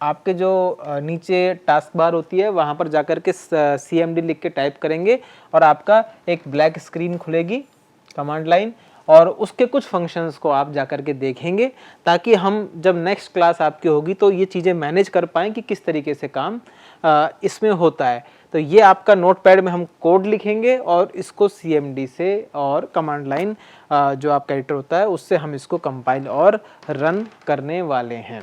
आपके जो नीचे टास्क बार होती है वहाँ पर जाकर के CMD लिख के टाइप करेंगे और आपका एक ब्लैक स्क्रीन खुलेगी कमांड लाइन, और उसके कुछ फंक्शंस को आप जाकर के देखेंगे ताकि हम जब नेक्स्ट क्लास आपकी होगी तो ये चीज़ें मैनेज कर पाएँ कि किस तरीके से काम इसमें होता है। तो ये आपका नोटपैड में हम कोड लिखेंगे और इसको CMD से और कमांड लाइन जो आपका एडिटर होता है उससे हम इसको कंपाइल और रन करने वाले हैं।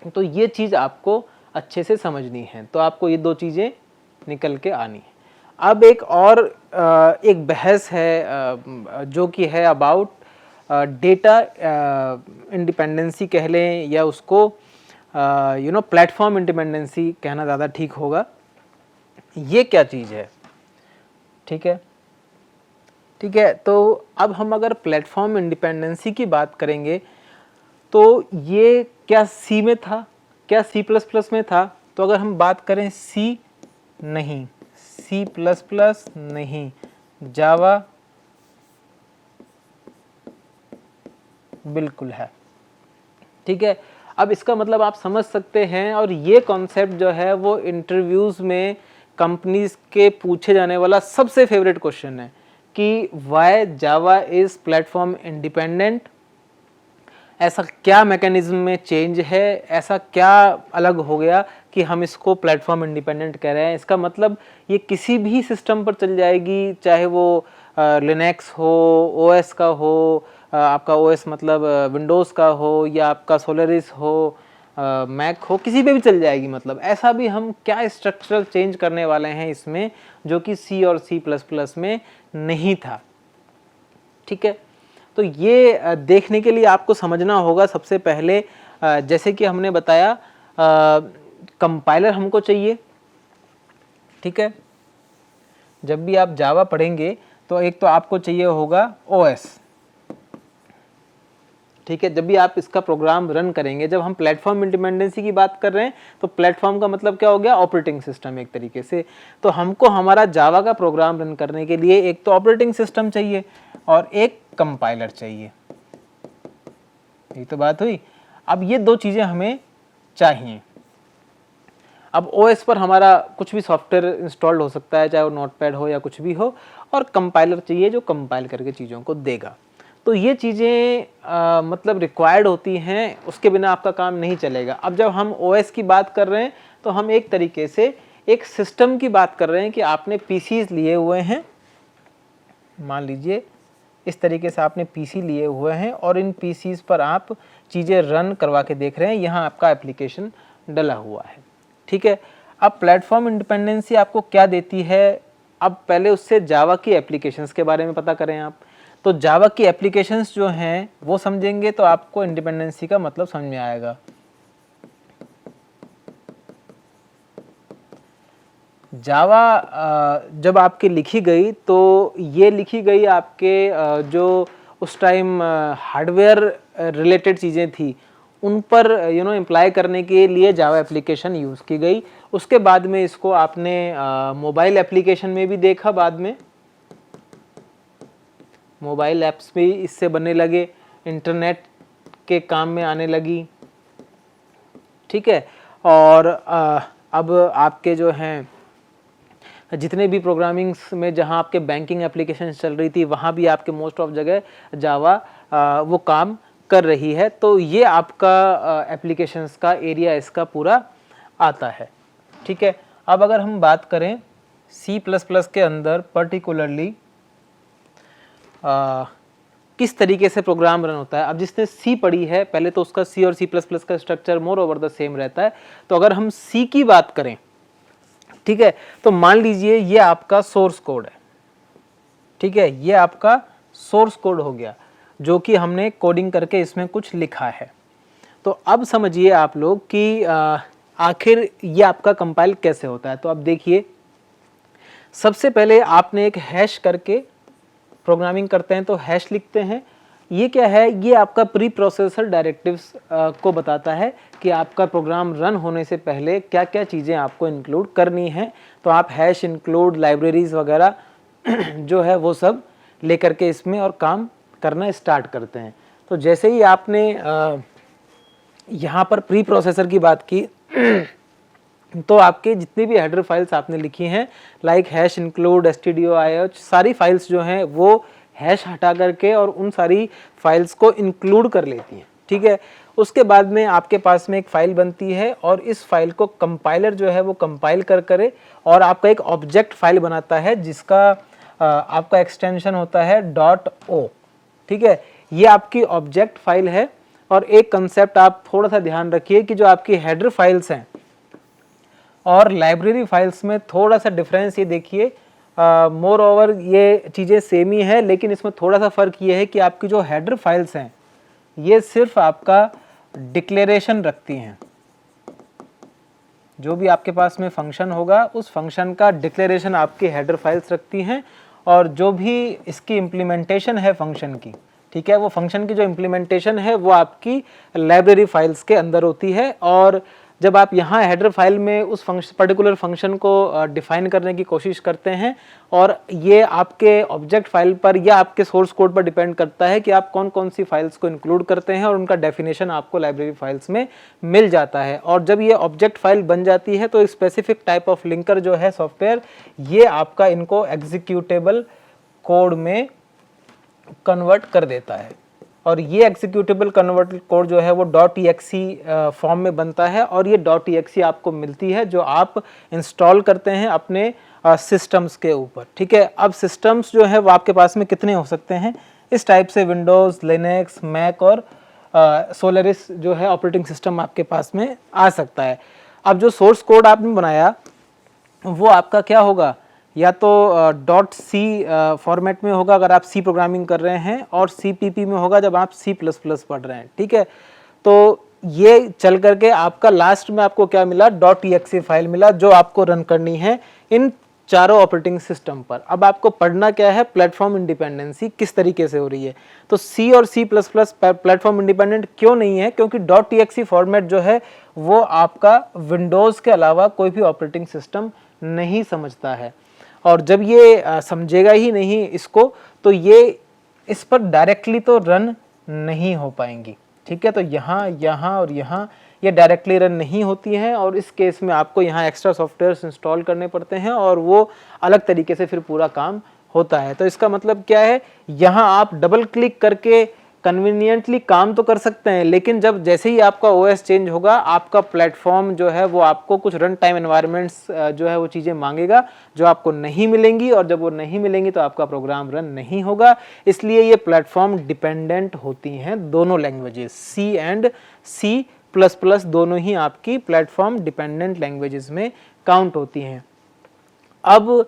तो ये चीज़ आपको अच्छे से समझनी है। तो आपको ये दो चीज़ें निकल के आनी है। अब एक और एक बहस है जो कि है अबाउट डेटा इंडिपेंडेंसी कह लें या उसको प्लेटफॉर्म इंडिपेंडेंसी कहना ज़्यादा ठीक होगा। ये क्या चीज़ है, ठीक है, ठीक है। तो अब हम अगर प्लेटफॉर्म इंडिपेंडेंसी की बात करेंगे तो ये क्या सी में था, क्या सी प्लस प्लस में था? तो अगर हम बात करें सी नहीं, सी प्लस प्लस नहीं, जावा बिल्कुल है, ठीक है। अब इसका मतलब आप समझ सकते हैं, और ये कॉन्सेप्ट जो है वो इंटरव्यूज़ में कंपनीज के पूछे जाने वाला सबसे फेवरेट क्वेश्चन है कि why Java is platform independent. ऐसा क्या मैकेनिज्म में चेंज है, ऐसा क्या अलग हो गया कि हम इसको प्लेटफॉर्म इंडिपेंडेंट कह रहे हैं। इसका मतलब ये किसी भी सिस्टम पर चल जाएगी, चाहे वो लिनक्स हो, ओएस का हो, आपका ओएस मतलब विंडोज़ का हो, या आपका सोलरिस हो, मैक हो, किसी पे भी चल जाएगी। मतलब ऐसा भी हम क्या स्ट्रक्चरल चेंज करने वाले हैं इसमें जो कि सी और सी प्लस प्लस में नहीं था, ठीक है। तो ये देखने के लिए आपको समझना होगा सबसे पहले, जैसे कि हमने बताया कंपाइलर हमको चाहिए, ठीक है। जब भी आप जावा पढ़ेंगे तो एक तो आपको चाहिए होगा ओएस, ठीक है, जब भी आप इसका प्रोग्राम रन करेंगे, जब हम प्लेटफॉर्म इंडिपेंडेंसी की बात कर रहे हैं तो प्लेटफॉर्म का मतलब क्या हो गया, ऑपरेटिंग सिस्टम एक तरीके से। तो हमको हमारा जावा का प्रोग्राम रन करने के लिए एक तो ऑपरेटिंग सिस्टम चाहिए और एक कंपाइलर चाहिए, ये तो बात हुई। अब ये दो चीज़ें हमें चाहिए। अब ओएस पर हमारा कुछ भी सॉफ्टवेयर इंस्टॉल्ड हो सकता है, चाहे वो नोटपैड हो या कुछ भी हो, और कंपाइलर चाहिए जो कंपाइल करके चीज़ों को देगा। तो ये चीज़ें मतलब रिक्वायर्ड होती हैं, उसके बिना आपका काम नहीं चलेगा। अब जब हम ओएस की बात कर रहे हैं तो हम एक तरीके से एक सिस्टम की बात कर रहे हैं कि आपने पीसीज लिए हुए हैं, मान लीजिए इस तरीके से आपने पीसी लिए हुए हैं और इन पीसीज पर आप चीज़ें रन करवा के देख रहे हैं, यहाँ आपका एप्लीकेशन डला हुआ है, ठीक है। अब प्लेटफॉर्म इंडिपेंडेंसी आपको क्या देती है, अब पहले उससे जावा की एप्लीकेशंस के बारे में पता करें आप। तो जावा की एप्लीकेशंस जो हैं वो समझेंगे तो आपको इंडिपेंडेंसी का मतलब समझ में आएगा। जावा जब आपकी लिखी गई तो ये लिखी गई आपके जो उस टाइम हार्डवेयर रिलेटेड चीज़ें थी उन पर इम्प्लाई करने के लिए जावा एप्लीकेशन यूज़ की गई। उसके बाद में इसको आपने मोबाइल एप्लीकेशन में भी देखा, बाद में मोबाइल ऐप्स भी इससे बनने लगे, इंटरनेट के काम में आने लगी, ठीक है। और अब आपके जो हैं जितने भी प्रोग्रामिंग्स में जहां आपके बैंकिंग एप्लीकेशन चल रही थी वहां भी आपके मोस्ट ऑफ जगह जावा वो काम कर रही है। तो ये आपका एप्लीकेशंस का एरिया इसका पूरा आता है, ठीक है। अब अगर हम बात करें C++ के अंदर पर्टिकुलरली किस तरीके से प्रोग्राम रन होता है, अब जिसने सी पढ़ी है पहले तो उसका सी और C++ का structure more over the same रहता है। तो अगर हम सी की बात करें, ठीक है, तो मान लीजिए ये आपका सोर्स कोड है, ठीक है, ये आपका सोर्स कोड हो गया जो कि हमने कोडिंग करके इसमें कुछ लिखा है। तो अब समझिए आप लोग कि आखिर ये आपका कंपाइल कैसे होता है। तो अब देखिए, सबसे पहले आपने एक हैश करके प्रोग्रामिंग करते हैं, तो हैश लिखते हैं। ये क्या है, ये आपका प्री प्रोसेसर डायरेक्टिव्स को बताता है कि आपका प्रोग्राम रन होने से पहले क्या क्या चीज़ें आपको इंक्लूड करनी है। तो आप हैश इंक्लूड लाइब्रेरीज वगैरह जो है वो सब लेकर के इसमें और काम करना स्टार्ट करते हैं। तो जैसे ही आपने यहाँ पर प्री प्रोसेसर की बात की तो आपके जितनी भी हेडर फाइल्स आपने लिखी हैं लाइक हैश इंक्लूड stdio, सारी फाइल्स जो हैं वो हैश हटा करके और उन सारी फाइल्स को इंक्लूड कर लेती हैं, ठीक है। उसके बाद में आपके पास में एक फ़ाइल बनती है और इस फाइल को कंपाइलर जो है वो कंपाइल कर करे और आपका एक ऑब्जेक्ट फाइल बनाता है जिसका आपका एक्सटेंशन होता है .o, ठीक है। ये आपकी ऑब्जेक्ट फाइल है। और एक कंसेप्ट आप थोड़ा सा ध्यान रखिए कि जो आपकी हेडर फाइल्स हैं और लाइब्रेरी फाइल्स में थोड़ा सा डिफरेंस ये देखिए, मोर ओवर ये चीज़ें सेम ही है, लेकिन इसमें थोड़ा सा फ़र्क ये है कि आपकी जो हेडर फाइल्स हैं ये सिर्फ आपका डिक्लेरेशन रखती हैं। जो भी आपके पास में फंक्शन होगा उस फंक्शन का डिक्लेरेशन आपकी हेडर फाइल्स रखती हैं, और जो भी इसकी इम्प्लीमेंटेशन है फंक्शन की, ठीक है, वो फंक्शन की जो इम्प्लीमेंटेशन है वो आपकी लाइब्रेरी फाइल्स के अंदर होती है। और जब आप यहाँ हेडर फाइल में उस पर्टिकुलर फंक्शन को डिफाइन करने की कोशिश करते हैं, और ये आपके ऑब्जेक्ट फाइल पर या आपके सोर्स कोड पर डिपेंड करता है कि आप कौन कौन सी फाइल्स को इंक्लूड करते हैं, और उनका डेफिनेशन आपको लाइब्रेरी फाइल्स में मिल जाता है। और जब ये ऑब्जेक्ट फाइल बन जाती है तो एक स्पेसिफिक टाइप ऑफ लिंकर जो है सॉफ्टवेयर, ये आपका इनको एग्जीक्यूटेबल कोड में कन्वर्ट कर देता है। और ये एग्जीक्यूटेबल कन्वर्ट कोड जो है वो .exe फॉर्म में बनता है, और ये .exe आपको मिलती है जो आप इंस्टॉल करते हैं अपने सिस्टम्स के ऊपर, ठीक है। अब सिस्टम्स जो है वो आपके पास में कितने हो सकते हैं, इस टाइप से विंडोज़, लिनक्स, मैक और सोलरिस जो है ऑपरेटिंग सिस्टम आपके पास में आ सकता है। अब जो सोर्स कोड आपने बनाया वो आपका क्या होगा, या तो .c फॉर्मेट में होगा अगर आप C प्रोग्रामिंग कर रहे हैं, और CPP में होगा जब आप C++ पढ़ रहे हैं, ठीक है। तो ये चल करके आपका लास्ट में आपको क्या मिला, .exe फाइल मिला जो आपको रन करनी है इन चारों ऑपरेटिंग सिस्टम पर। अब आपको पढ़ना क्या है, प्लेटफॉर्म इंडिपेंडेंसी किस तरीके से हो रही है। तो सी और C plus plus platform independent क्यों नहीं है, क्योंकि .txt फॉर्मेट जो है वो आपका विंडोज़ के अलावा कोई भी ऑपरेटिंग सिस्टम नहीं समझता है, और जब ये समझेगा ही नहीं इसको, तो ये इस पर डायरेक्टली तो रन नहीं हो पाएंगी। ठीक है, तो यहाँ यहाँ और यहाँ ये डायरेक्टली रन नहीं होती हैं, और इस केस में आपको यहाँ एक्स्ट्रा सॉफ्टवेयर्स इंस्टॉल करने पड़ते हैं और वो अलग तरीके से फिर पूरा काम होता है। तो इसका मतलब क्या है, यहाँ आप डबल क्लिक करके कन्वीनियंटली काम तो कर सकते हैं, लेकिन जब जैसे ही आपका ओएस चेंज होगा, आपका प्लेटफॉर्म जो है वो आपको कुछ रन टाइम एनवायरनमेंट्स जो है वो चीज़ें मांगेगा जो आपको नहीं मिलेंगी, और जब वो नहीं मिलेंगी तो आपका प्रोग्राम रन नहीं होगा। इसलिए ये प्लेटफॉर्म डिपेंडेंट होती हैं दोनों languages, C and C plus plus दोनों ही आपकी प्लेटफॉर्म डिपेंडेंट लैंग्वेजेस में काउंट होती हैं। अब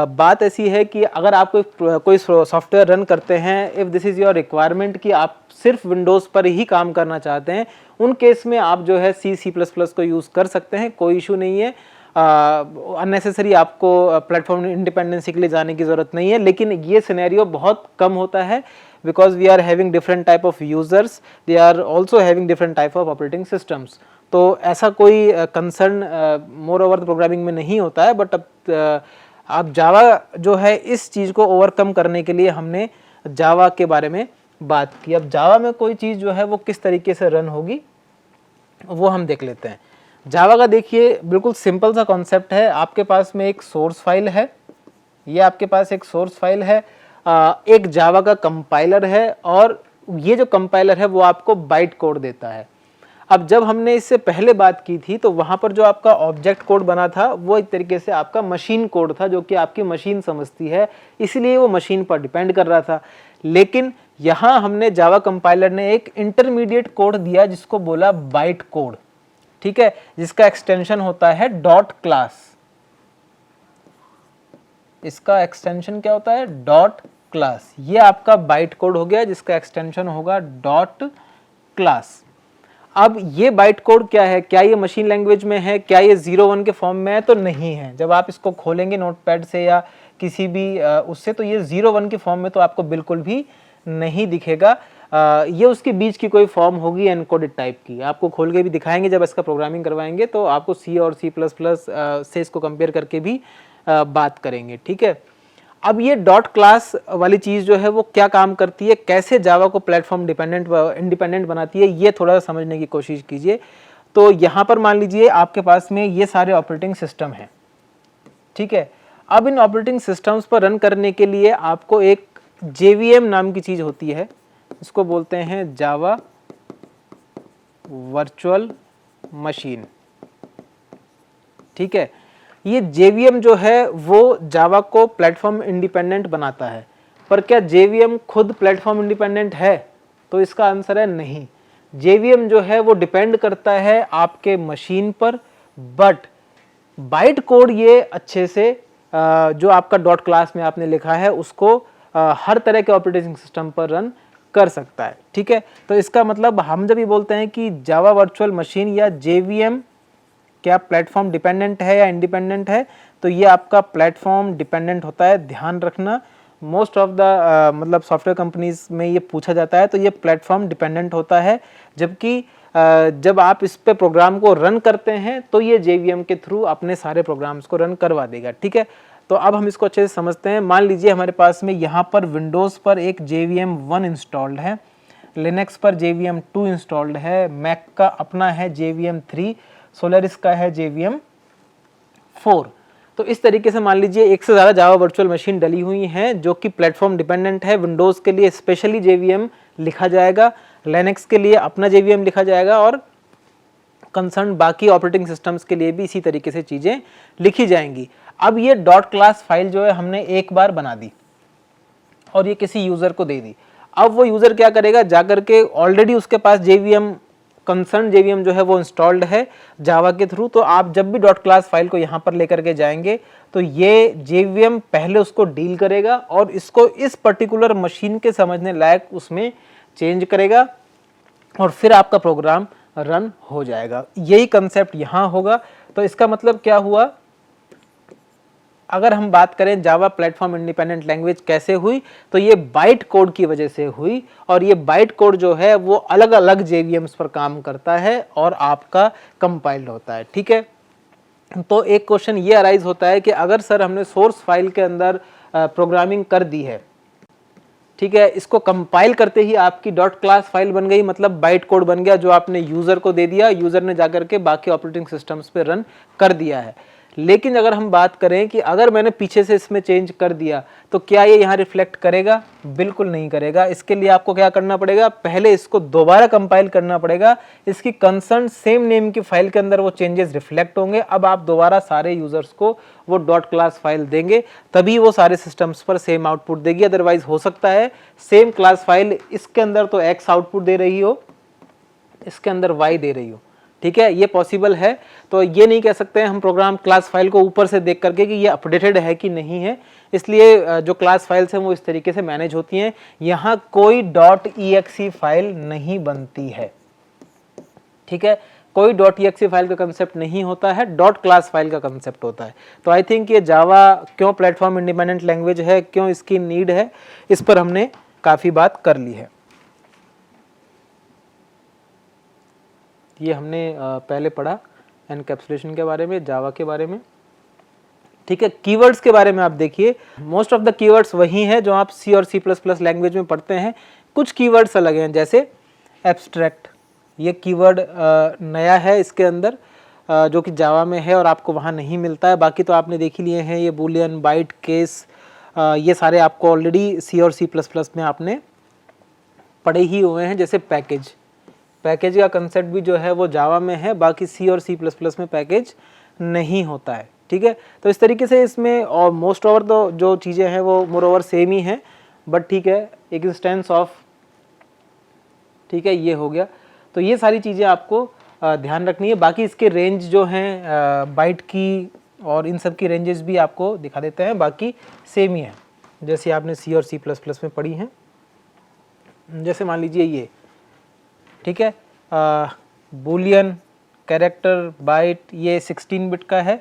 बात ऐसी है कि अगर आप कोई सॉफ्टवेयर रन करते हैं, if this is your requirement कि आप सिर्फ विंडोज़ पर ही काम करना चाहते हैं, उन केस में आप जो है सी प्लस प्लस को यूज़ कर सकते हैं, कोई इशू नहीं है। अननेसेसरी आपको प्लेटफॉर्म इंडिपेंडेंसी के लिए जाने की ज़रूरत नहीं है, लेकिन ये सिनेरियो बहुत कम होता है, because we are having different type of users, they are also having different type of operating systems. तो ऐसा कोई कंसर्न मोर ओवर प्रोग्रामिंग में नहीं होता है। बट अब जावा जो है इस चीज़ को ओवरकम करने के लिए हमने जावा के बारे में बात की। अब जावा में कोई चीज़ जो है वो किस तरीके से रन होगी वो हम देख लेते हैं। जावा का देखिए बिल्कुल सिंपल सा कॉन्सेप्ट है। आपके पास में एक सोर्स फाइल है, ये आपके पास एक सोर्स फाइल है, एक जावा का कंपाइलर है, और ये जो कंपाइलर है वो आपको बाइट कोड देता है। अब जब हमने इससे पहले बात की थी तो वहाँ पर जो आपका ऑब्जेक्ट कोड बना था वो एक तरीके से आपका मशीन कोड था, जो कि आपकी मशीन समझती है, इसलिए वो मशीन पर डिपेंड कर रहा था। लेकिन यहाँ हमने जावा कंपाइलर ने एक इंटरमीडिएट कोड दिया जिसको बोला बाइट कोड, ठीक है, जिसका एक्सटेंशन होता है डॉट क्लास। इसका एक्सटेंशन क्या होता है, डॉट क्लास। ये आपका बाइट कोड हो गया जिसका एक्सटेंशन होगा डॉट क्लास। अब ये बाइट कोड क्या है, क्या ये मशीन लैंग्वेज में है, क्या ये 0-1 के फॉर्म में है, तो नहीं है। जब आप इसको खोलेंगे नोटपैड से या किसी भी उससे, तो ये 0-1 के फॉर्म में तो आपको बिल्कुल भी नहीं दिखेगा। ये उसके बीच की कोई फॉर्म होगी एनकोडेड टाइप की। आपको खोल के भी दिखाएंगे जब इसका प्रोग्रामिंग करवाएंगे, तो आपको सी और सी प्लस प्लस से इसको कंपेयर करके भी बात करेंगे, ठीक है। अब ये डॉट क्लास वाली चीज़ जो है वो क्या काम करती है, कैसे जावा को प्लेटफॉर्म इंडिपेंडेंट बनाती है, ये थोड़ा सा समझने की कोशिश कीजिए। तो यहाँ पर मान लीजिए आपके पास में ये सारे ऑपरेटिंग सिस्टम हैं, ठीक है। अब इन ऑपरेटिंग सिस्टम्स पर रन करने के लिए आपको एक JVM नाम की चीज़ होती है, इसको बोलते हैं जावा वर्चुअल मशीन, ठीक है। ये JVM जो है वो जावा को प्लेटफॉर्म इंडिपेंडेंट बनाता है, पर क्या JVM खुद प्लेटफॉर्म इंडिपेंडेंट है, तो इसका आंसर है नहीं। JVM जो है वो डिपेंड करता है आपके मशीन पर, बट बाइट कोड ये अच्छे से जो आपका डॉट क्लास में आपने लिखा है उसको हर तरह के ऑपरेटिंग सिस्टम पर रन कर सकता है, ठीक है। तो इसका मतलब हम जब ये बोलते हैं कि जावा वर्चुअल मशीन या JVM क्या प्लेटफॉर्म डिपेंडेंट है या इंडिपेंडेंट है, तो ये आपका प्लेटफॉर्म डिपेंडेंट होता है। ध्यान रखना, मोस्ट ऑफ द मतलब सॉफ्टवेयर कंपनीज में ये पूछा जाता है, तो ये प्लेटफॉर्म डिपेंडेंट होता है। जबकि जब आप इस पे प्रोग्राम को रन करते हैं तो ये JVM के थ्रू अपने सारे प्रोग्राम्स को रन करवा देगा, ठीक है। तो अब हम इसको अच्छे से समझते हैं। मान लीजिए हमारे पास में यहाँ पर विंडोज़ पर एक JVM 1 इंस्टॉल्ड है, लिनक्स पर JVM 2 इंस्टॉल्ड है, मैक का अपना है JVM 3, सोलरिस का है JVM 4। तो इस तरीके से मान लीजिए एक से ज़्यादा जावा वर्चुअल मशीन डली हुई हैं जो कि प्लेटफॉर्म डिपेंडेंट है। विंडोज़ के लिए स्पेशली JVM लिखा जाएगा, लिनक्स के लिए अपना JVM लिखा जाएगा, और कंसर्न बाकी ऑपरेटिंग सिस्टम्स के लिए भी इसी तरीके से चीज़ें लिखी जाएंगी। अब ये डॉट क्लास फाइल जो है हमने एक बार बना दी और ये किसी यूज़र को दे दी। अब वो यूज़र क्या करेगा, जाकर के ऑलरेडी उसके पास JVM कंसर्न JVM जो है वो इंस्टॉल्ड है जावा के थ्रू। तो आप जब भी डॉट क्लास फाइल को यहाँ पर लेकर के जाएंगे तो ये JVM पहले उसको डील करेगा और इसको इस पर्टिकुलर मशीन के समझने लायक उसमें चेंज करेगा, और फिर आपका प्रोग्राम रन हो जाएगा। यही कंसेप्ट यहाँ होगा। तो इसका मतलब क्या हुआ, अगर हम बात करें जावा प्लेटफॉर्म इंडिपेंडेंट लैंग्वेज कैसे हुई, तो ये बाइट कोड की वजह से हुई, और ये बाइट कोड जो है वो अलग अलग जेवीएम्स पर काम करता है और आपका कंपाइल्ड होता है। ठीक है, तो एक क्वेश्चन ये अराइज होता है कि अगर सर हमने सोर्स फाइल के अंदर प्रोग्रामिंग कर दी है, ठीक है, इसको कंपाइल करते ही आपकी डॉट क्लास फाइल बन गई, मतलब बाइट कोड बन गया जो आपने यूजर को दे दिया, यूजर ने जाकर के बाकी ऑपरेटिंग सिस्टम्स पे रन कर दिया है। लेकिन अगर हम बात करें कि अगर मैंने पीछे से इसमें चेंज कर दिया तो क्या ये यहाँ रिफ्लेक्ट करेगा? बिल्कुल नहीं करेगा। इसके लिए आपको क्या करना पड़ेगा, पहले इसको दोबारा कंपाइल करना पड़ेगा, इसकी कंसर्न सेम नेम की फाइल के अंदर वो चेंजेस रिफ्लेक्ट होंगे। अब आप दोबारा सारे यूजर्स को वो डॉट क्लास फाइल देंगे, तभी वो सारे सिस्टम्स पर सेम आउटपुट देगी। अदरवाइज हो सकता है सेम क्लास फाइल इसके अंदर तो एक्स आउटपुट दे रही हो, इसके अंदर वाई दे रही हो। ठीक है, ये पॉसिबल है। तो ये नहीं कह सकते हैं हम प्रोग्राम क्लास फाइल को ऊपर से देख करके कि ये अपडेटेड है कि नहीं है, इसलिए जो क्लास फाइल्स हैं वो इस तरीके से मैनेज होती हैं। यहाँ कोई .exe फाइल नहीं बनती है। ठीक है, कोई .exe फाइल का कंसेप्ट नहीं होता है, डॉट क्लास फाइल का कंसेप्ट होता है। तो आई थिंक ये जावा क्यों प्लेटफॉर्म इंडिपेंडेंट लैंग्वेज है, क्यों इसकी नीड है, इस पर हमने काफ़ी बात कर ली है। ये हमने पहले पढ़ा एनकैप्सुलेशन के बारे में, जावा के बारे में। ठीक है, कीवर्ड्स के बारे में आप देखिए, मोस्ट ऑफ द कीवर्ड्स वही हैं जो आप सी और C++ लैंग्वेज में पढ़ते हैं। कुछ कीवर्ड्स अलग हैं, जैसे एब्स्ट्रैक्ट, ये कीवर्ड नया है इसके अंदर, जो कि जावा में है और आपको वहाँ नहीं मिलता है। बाकी तो आपने देख ही लिए हैं, ये बूलियन, बाइट, केस, ये सारे आपको ऑलरेडी सी और C++ में आपने पढ़े ही हुए हैं। जैसे पैकेज, पैकेज का कंसेप्ट भी जो है वो जावा में है, बाकी सी और C++ में पैकेज नहीं होता है। ठीक है, तो इस तरीके से इसमें और मोस्ट ओवर तो जो चीज़ें हैं वो मोर ओवर सेम ही हैं, बट ठीक है, एक इंस्टेंस ऑफ, ठीक है, ये हो गया। तो ये सारी चीज़ें आपको ध्यान रखनी है। बाकी इसके रेंज जो हैं बाइट की और इन सब की रेंजेस भी आपको दिखा देते हैं, बाकी सेम ही है जैसे आपने सी और C++ में पढ़ी हैं। जैसे मान लीजिए ये, ठीक है, बूलियन, कैरेक्टर, बाइट, ये 16 बिट का है।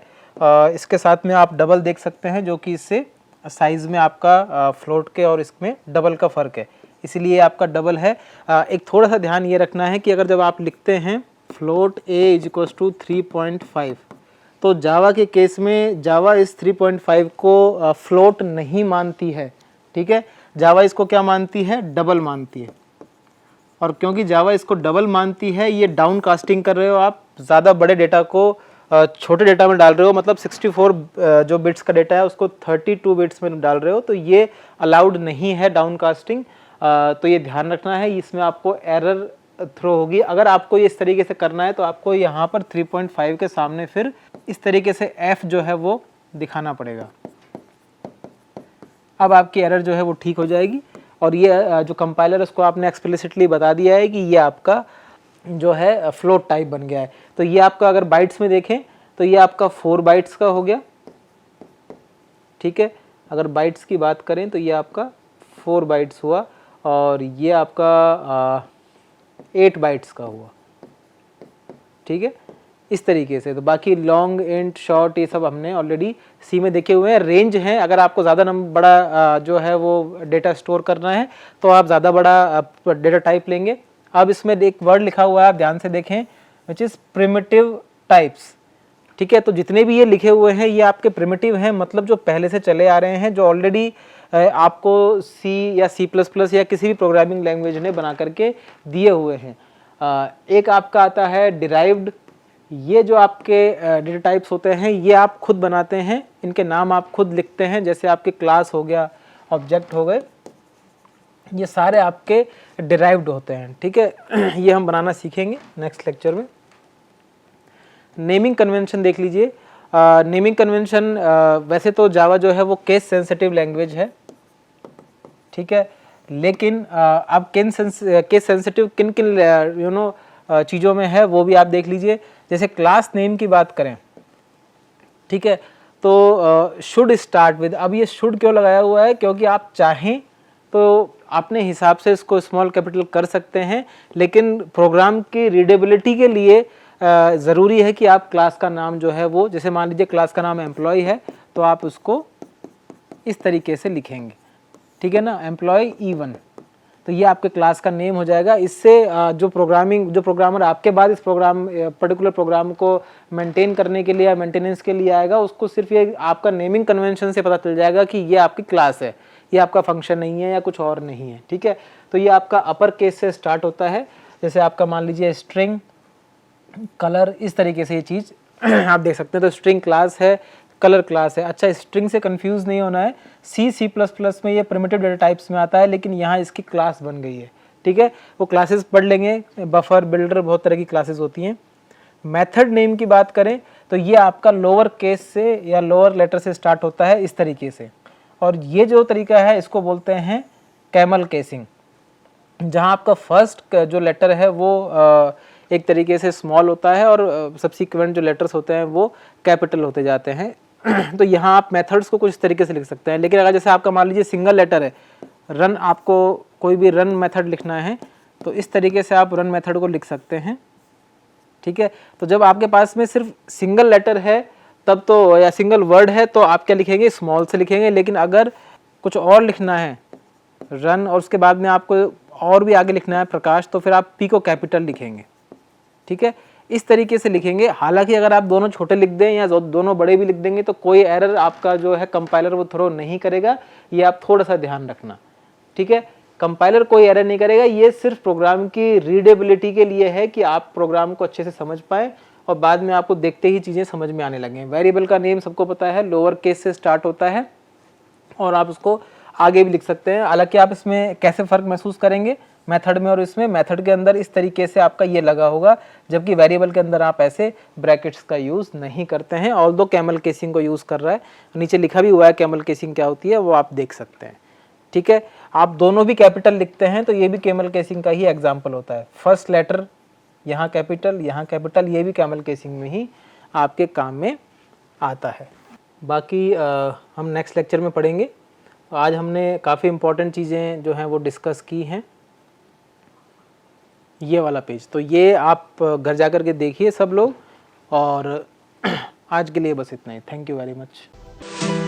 इसके साथ में आप डबल देख सकते हैं, जो कि इससे साइज़ में आपका फ्लोट के और इसमें डबल का फ़र्क है, इसीलिए आपका डबल है। एक थोड़ा सा ध्यान ये रखना है कि अगर जब आप लिखते हैं फ्लोट a = 3.5, तो जावा के केस में जावा इस 3.5 को फ्लोट नहीं मानती है। ठीक है, जावा इसको क्या मानती है, डबल मानती है। और क्योंकि जावा इसको डबल मानती है, ये डाउन कास्टिंग कर रहे हो आप, ज़्यादा बड़े डेटा को छोटे डेटा में डाल रहे हो, मतलब 64 जो बिट्स का डेटा है उसको 32 बिट्स में डाल रहे हो, तो ये अलाउड नहीं है डाउन कास्टिंग। तो ये ध्यान रखना है, इसमें आपको एरर थ्रो होगी। अगर आपको ये इस तरीके से करना है तो आपको यहाँ पर 3.5 के सामने फिर इस तरीके से f जो है वो दिखाना पड़ेगा। अब आपकी एरर जो है वो ठीक हो जाएगी। और ये जो कंपाइलर उसको आपने एक्सप्लिसिटली बता दिया है कि ये आपका जो है फ्लोट टाइप बन गया है। तो ये आपका अगर बाइट्स में देखें तो ये आपका 4 बाइट्स का हो गया। ठीक है, अगर बाइट्स की बात करें तो ये आपका 4 बाइट्स हुआ, और ये आपका 8 बाइट्स का हुआ। ठीक है, इस तरीके से। तो बाकी लॉन्ग, इंट, शॉर्ट, ये सब हमने ऑलरेडी सी में देखे हुए हैं। रेंज हैं, अगर आपको ज़्यादा बड़ा जो है वो डेटा स्टोर करना है तो आप ज़्यादा बड़ा डेटा टाइप लेंगे। अब इसमें एक वर्ड लिखा हुआ है, आप ध्यान से देखें, विच इज़ प्रिमिटिव टाइप्स। ठीक है, तो जितने भी ये लिखे हुए हैं ये आपके प्रिमिटिव हैं, मतलब जो पहले से चले आ रहे हैं, जो ऑलरेडी आपको सी या C++ या किसी भी प्रोग्रामिंग लैंग्वेज ने बना करके दिए हुए हैं। एक आपका आता है डिराइव्ड, ये जो आपके डेटा टाइप्स होते हैं ये आप खुद बनाते हैं, इनके नाम आप खुद लिखते हैं, जैसे आपके क्लास हो गया, ऑब्जेक्ट हो गए, ये सारे आपके डिराइव्ड होते हैं। ठीक है, ये हम बनाना सीखेंगे नेक्स्ट लेक्चर में। नेमिंग कन्वेंशन देख लीजिए। नेमिंग कन्वेंशन वैसे तो जावा जो है वो केस सेंसिटिव लैंग्वेज है। ठीक है, लेकिन अब केस सेंसिटिव किन किन चीज़ों में है वो भी आप देख लीजिए। जैसे क्लास नेम की बात करें, ठीक है, तो शुड स्टार्ट विद, अब ये शुड क्यों लगाया हुआ है, क्योंकि आप चाहें तो अपने हिसाब से इसको स्मॉल कैपिटल कर सकते हैं, लेकिन प्रोग्राम की रीडेबिलिटी के लिए ज़रूरी है कि आप क्लास का नाम जो है वो, जैसे मान लीजिए क्लास का नाम एम्प्लॉय है तो आप उसको इस तरीके से लिखेंगे, ठीक है ना, एम्प्लॉय E1, तो ये आपके क्लास का नेम हो जाएगा। इससे जो प्रोग्रामर आपके बाद इस पर्टिकुलर प्रोग्राम को मेंटेन करने के लिए या मेंटेनेंस के लिए आएगा, उसको सिर्फ ये आपका नेमिंग कन्वेंशन से पता चल जाएगा कि ये आपकी क्लास है, ये आपका फंक्शन नहीं है या कुछ और नहीं है, ठीक है। तो ये आपका अपर केस से स्टार्ट होता है, जैसे आपका मान लीजिए स्ट्रिंग कलर, इस तरीके से ये चीज़ आप देख सकते हैं। तो स्ट्रिंग क्लास है, कलर क्लास है। अच्छा, स्ट्रिंग से कंफ्यूज नहीं होना है, C++ में ये प्रिमिटिव डेटा टाइप्स में आता है, लेकिन यहाँ इसकी क्लास बन गई है, ठीक है। वो क्लासेस पढ़ लेंगे, बफर, बिल्डर, बहुत तरह की क्लासेस होती हैं। मेथड नेम की बात करें तो ये आपका लोअर केस से या लोअर लेटर से स्टार्ट होता है इस तरीके से, और ये जो तरीका है इसको बोलते हैं कैमल केसिंग, जहाँ आपका फर्स्ट जो लेटर है वो एक तरीके से स्मॉल होता है और सब्सिक्वेंट जो लेटर्स होते हैं वो कैपिटल होते जाते हैं। तो यहाँ आप मेथड्स को कुछ इस तरीके से लिख सकते हैं। लेकिन अगर जैसे आपका मान लीजिए सिंगल लेटर है, रन, आपको कोई भी रन मेथड लिखना है तो इस तरीके से आप रन मेथड को लिख सकते हैं, ठीक है। तो जब आपके पास में सिर्फ सिंगल लेटर है तब तो, या सिंगल वर्ड है, तो आप क्या लिखेंगे, स्मॉल से लिखेंगे। लेकिन अगर कुछ और लिखना है, रन, और उसके बाद में आपको और भी आगे लिखना है प्रकाश, तो फिर आप पी को कैपिटल लिखेंगे, ठीक है। इस तरीके से लिखेंगे। हालांकि अगर आप दोनों छोटे लिख दें या दोनों बड़े भी लिख देंगे तो कोई एरर आपका जो है कंपाइलर वो थ्रो नहीं करेगा, ये आप थोड़ा सा ध्यान रखना, ठीक है। कंपाइलर कोई एरर नहीं करेगा, ये सिर्फ प्रोग्राम की रीडेबिलिटी के लिए है कि आप प्रोग्राम को अच्छे से समझ पाएँ और बाद में आपको देखते ही चीज़ें समझ में आने लगें। वेरिएबल का नेम सबको पता है, लोअर केस से स्टार्ट होता है और आप उसको आगे भी लिख सकते हैं। हालांकि आप इसमें कैसे फ़र्क महसूस करेंगे मेथड में और इसमें, मेथड के अंदर इस तरीके से आपका ये लगा होगा, जबकि वेरिएबल के अंदर आप ऐसे ब्रैकेट्स का यूज़ नहीं करते हैं। ऑल्दो कैमल केसिंग को यूज़ कर रहा है, नीचे लिखा भी हुआ है कैमल केसिंग क्या होती है, वो आप देख सकते हैं, ठीक है। आप दोनों भी कैपिटल लिखते हैं तो ये भी कैमल केसिंग का ही एग्जाम्पल होता है। फर्स्ट लेटर यहाँ कैपिटल, यहाँ कैपिटल, ये भी कैमल केसिंग में ही आपके काम में आता है। बाकी हम नेक्स्ट लेक्चर में पढ़ेंगे। आज हमने काफ़ी इंपॉर्टेंट चीज़ें जो हैं वो डिस्कस की हैं। ये वाला पेज तो ये आप घर जा कर के देखिए सब लोग, और आज के लिए बस इतना ही। Thank you very much.